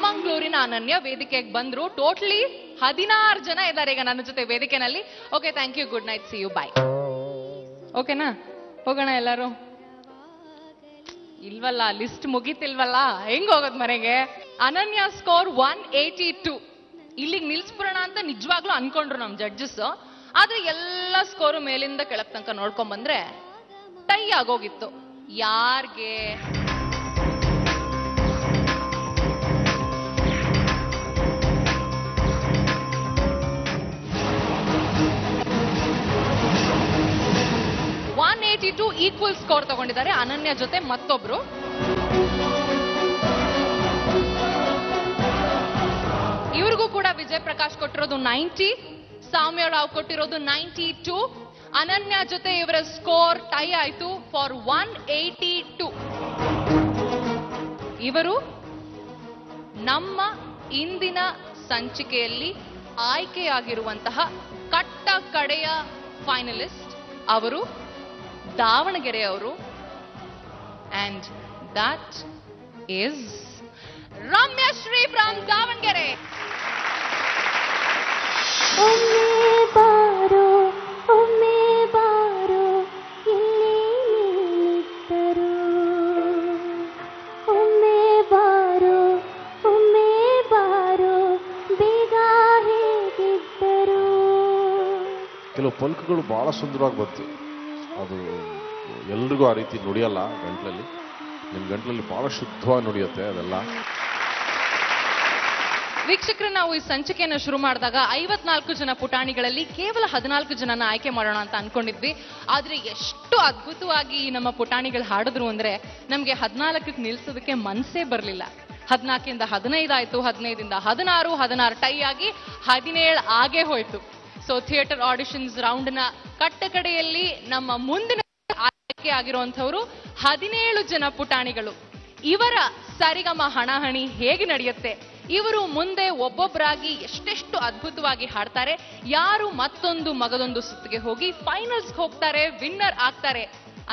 ಮಂಗಳೂರಿನ ಅನನ್ಯ ವೇದಿಕೆಗೆ ಬಂದ್ರು. ಟೋಟಲಿ 16 ಜನ ಇದ್ದಾರೆ ಈಗ ನನ್ನ ಜೊತೆ ವೇದಿಕೆನಲ್ಲಿ. Okay, thank you, good night, see you, bye. ಓಕೆನಾ, ಹೋಗೋಣ ಎಲ್ಲರೂ? ಇಲ್ವಲ್ಲ, ಲಿಸ್ಟ್ ಮುಗೀತಿಲ್ವಲ್ಲ, ಹೆಂಗ್ ಹೋಗೋದ್ ಮನೆಗೆ? ಅನನ್ಯ ಸ್ಕೋರ್ 182. ಇಲ್ಲಿಗೆ ನಿಲ್ಸ್ಬಿಡೋಣ ಅಂತ ನಿಜವಾಗ್ಲೂ ಅನ್ಕೊಂಡ್ರು ನಮ್ ಜಡ್ಜಸ್. ಆದ್ರೆ ಎಲ್ಲ ಸ್ಕೋರು ಮೇಲಿಂದ ಕೆಳಗ್ ತನಕ ನೋಡ್ಕೊಂಡ್ ಬಂದ್ರೆ ಟೈ ಆಗೋಗಿತ್ತು. ಯಾರ್ಗೆ? ಈಕ್ವಲ್ ಸ್ಕೋರ್ ತಗೊಂಡಿದ್ದಾರೆ ಅನನ್ಯ ಜೊತೆ ಮತ್ತೊಬ್ರು. ಇವ್ರಿಗೂ ಕೂಡ ವಿಜಯ್ ಪ್ರಕಾಶ್ ಕೊಟ್ಟಿರೋದು 90, ಸೌಮ್ಯ ರಾವ್ ಕೊಟ್ಟಿರೋದು 92. ಅನನ್ಯ ಜೊತೆ ಇವರ ಸ್ಕೋರ್ ಟೈ ಆಯ್ತು ಫಾರ್ 182. ಇವರು ನಮ್ಮ ಇಂದಿನ ಸಂಚಿಕೆಯಲ್ಲಿ ಆಯ್ಕೆಯಾಗಿರುವಂತಹ ಕಟ್ಟ ಕಡೆಯ ಫೈನಲಿಸ್ಟ್. ಅವರು ದಾವಣಗೆರೆಯವರು, and that is Ramyashree from Davangere. ಒಮ್ಮೆ ಬಾರೋ ಒಮ್ಮೆ ಬಾರೋ ಇಲ್ಲಿ ನಿಲ್ಲಿದ್ದರು, ಒಮ್ಮೆ ಬಾರೋ ಒಮ್ಮೆ ಬಾರೋ ಬೇಗ ಹೇಗಿದ್ದರು. ಕೆಲವು ಪಲ್ಕಗಳು ಬಹಳ ಸುಂದರವಾಗಿ ಬಂತು. ಅದು ಎಲ್ರಿಗೂ ಆ ರೀತಿ ನುಡಿಯಲ್ಲ ಗಂಟ್ಲಲ್ಲಿ. ನಿಮ್ಮ ಗಂಟ್ಲಲ್ಲಿ ಬಹಳ ಶುದ್ಧವಾಗಿ ನುಡಿಯುತ್ತೆ ಅದೆಲ್ಲ. ವೀಕ್ಷಕರು, ನಾವು ಈ ಸಂಚಿಕೆಯನ್ನು ಶುರು ಮಾಡಿದಾಗ 54 ಜನ ಪುಟಾಣಿಗಳಲ್ಲಿ ಕೇವಲ 14 ಜನನ ಆಯ್ಕೆ ಮಾಡೋಣ ಅಂತ ಅನ್ಕೊಂಡಿದ್ವಿ. ಆದ್ರೆ ಎಷ್ಟು ಅದ್ಭುತವಾಗಿ ನಮ್ಮ ಪುಟಾಣಿಗಳು ಹಾಡಿದ್ರು ಅಂದ್ರೆ ನಮ್ಗೆ 14ಕ್ಕೆ ನಿಲ್ಸೋದಕ್ಕೆ ಮನ್ಸೇ ಬರಲಿಲ್ಲ. 14ರಿಂದ 15 ಆಯ್ತು, 15ರಿಂದ 16, 16 ಟೈ ಆಗಿ 17 ಆಗೇ ಹೋಯ್ತು. ಸೊ ಥಿಯೇಟರ್ ಆಡಿಷನ್ಸ್ ರೌಂಡ್ ನ ಕಟ್ಟಕಡೆಯಲ್ಲಿ ನಮ್ಮ ಮುಂದಿನ ಆಯ್ಕೆ ಆಗಿರುವಂತವರು 17 ಜನ ಪುಟಾಣಿಗಳು. ಇವರ ಸರಿಗಮ ಹಣಾಹಣಿ ಹೇಗೆ ನಡೆಯುತ್ತೆ, ಇವರು ಮುಂದೆ ಒಬ್ಬೊಬ್ಬರಾಗಿ ಎಷ್ಟೆಷ್ಟು ಅದ್ಭುತವಾಗಿ ಹಾಡ್ತಾರೆ, ಯಾರು ಮತ್ತೊಂದು ಮಗದೊಂದು ಸುತ್ತಿಗೆ ಹೋಗಿ ಫೈನಲ್ಸ್ ಹೋಗ್ತಾರೆ, ವಿನ್ನರ್ ಆಗ್ತಾರೆ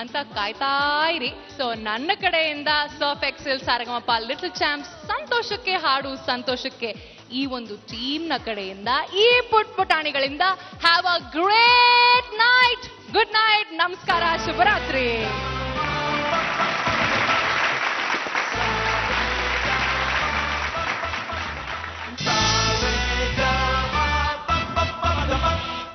ಅಂತ ಕಾಯ್ತಾ ಇರಿ. ಸೊ ನನ್ನ ಕಡೆಯಿಂದ Surf Excel Saregamapa little champs ಸಂತೋಷಕ್ಕೆ ಹಾಡು ಸಂತೋಷಕ್ಕೆ ಈ ಒಂದು ಟೀಮ್ ನ ಕಡೆಯಿಂದ, ಈ ಪುಟಾಣಿಗಳಿಂದ have a great night, good night, ನಮಸ್ಕಾರ, ಶುಭರಾತ್ರಿ.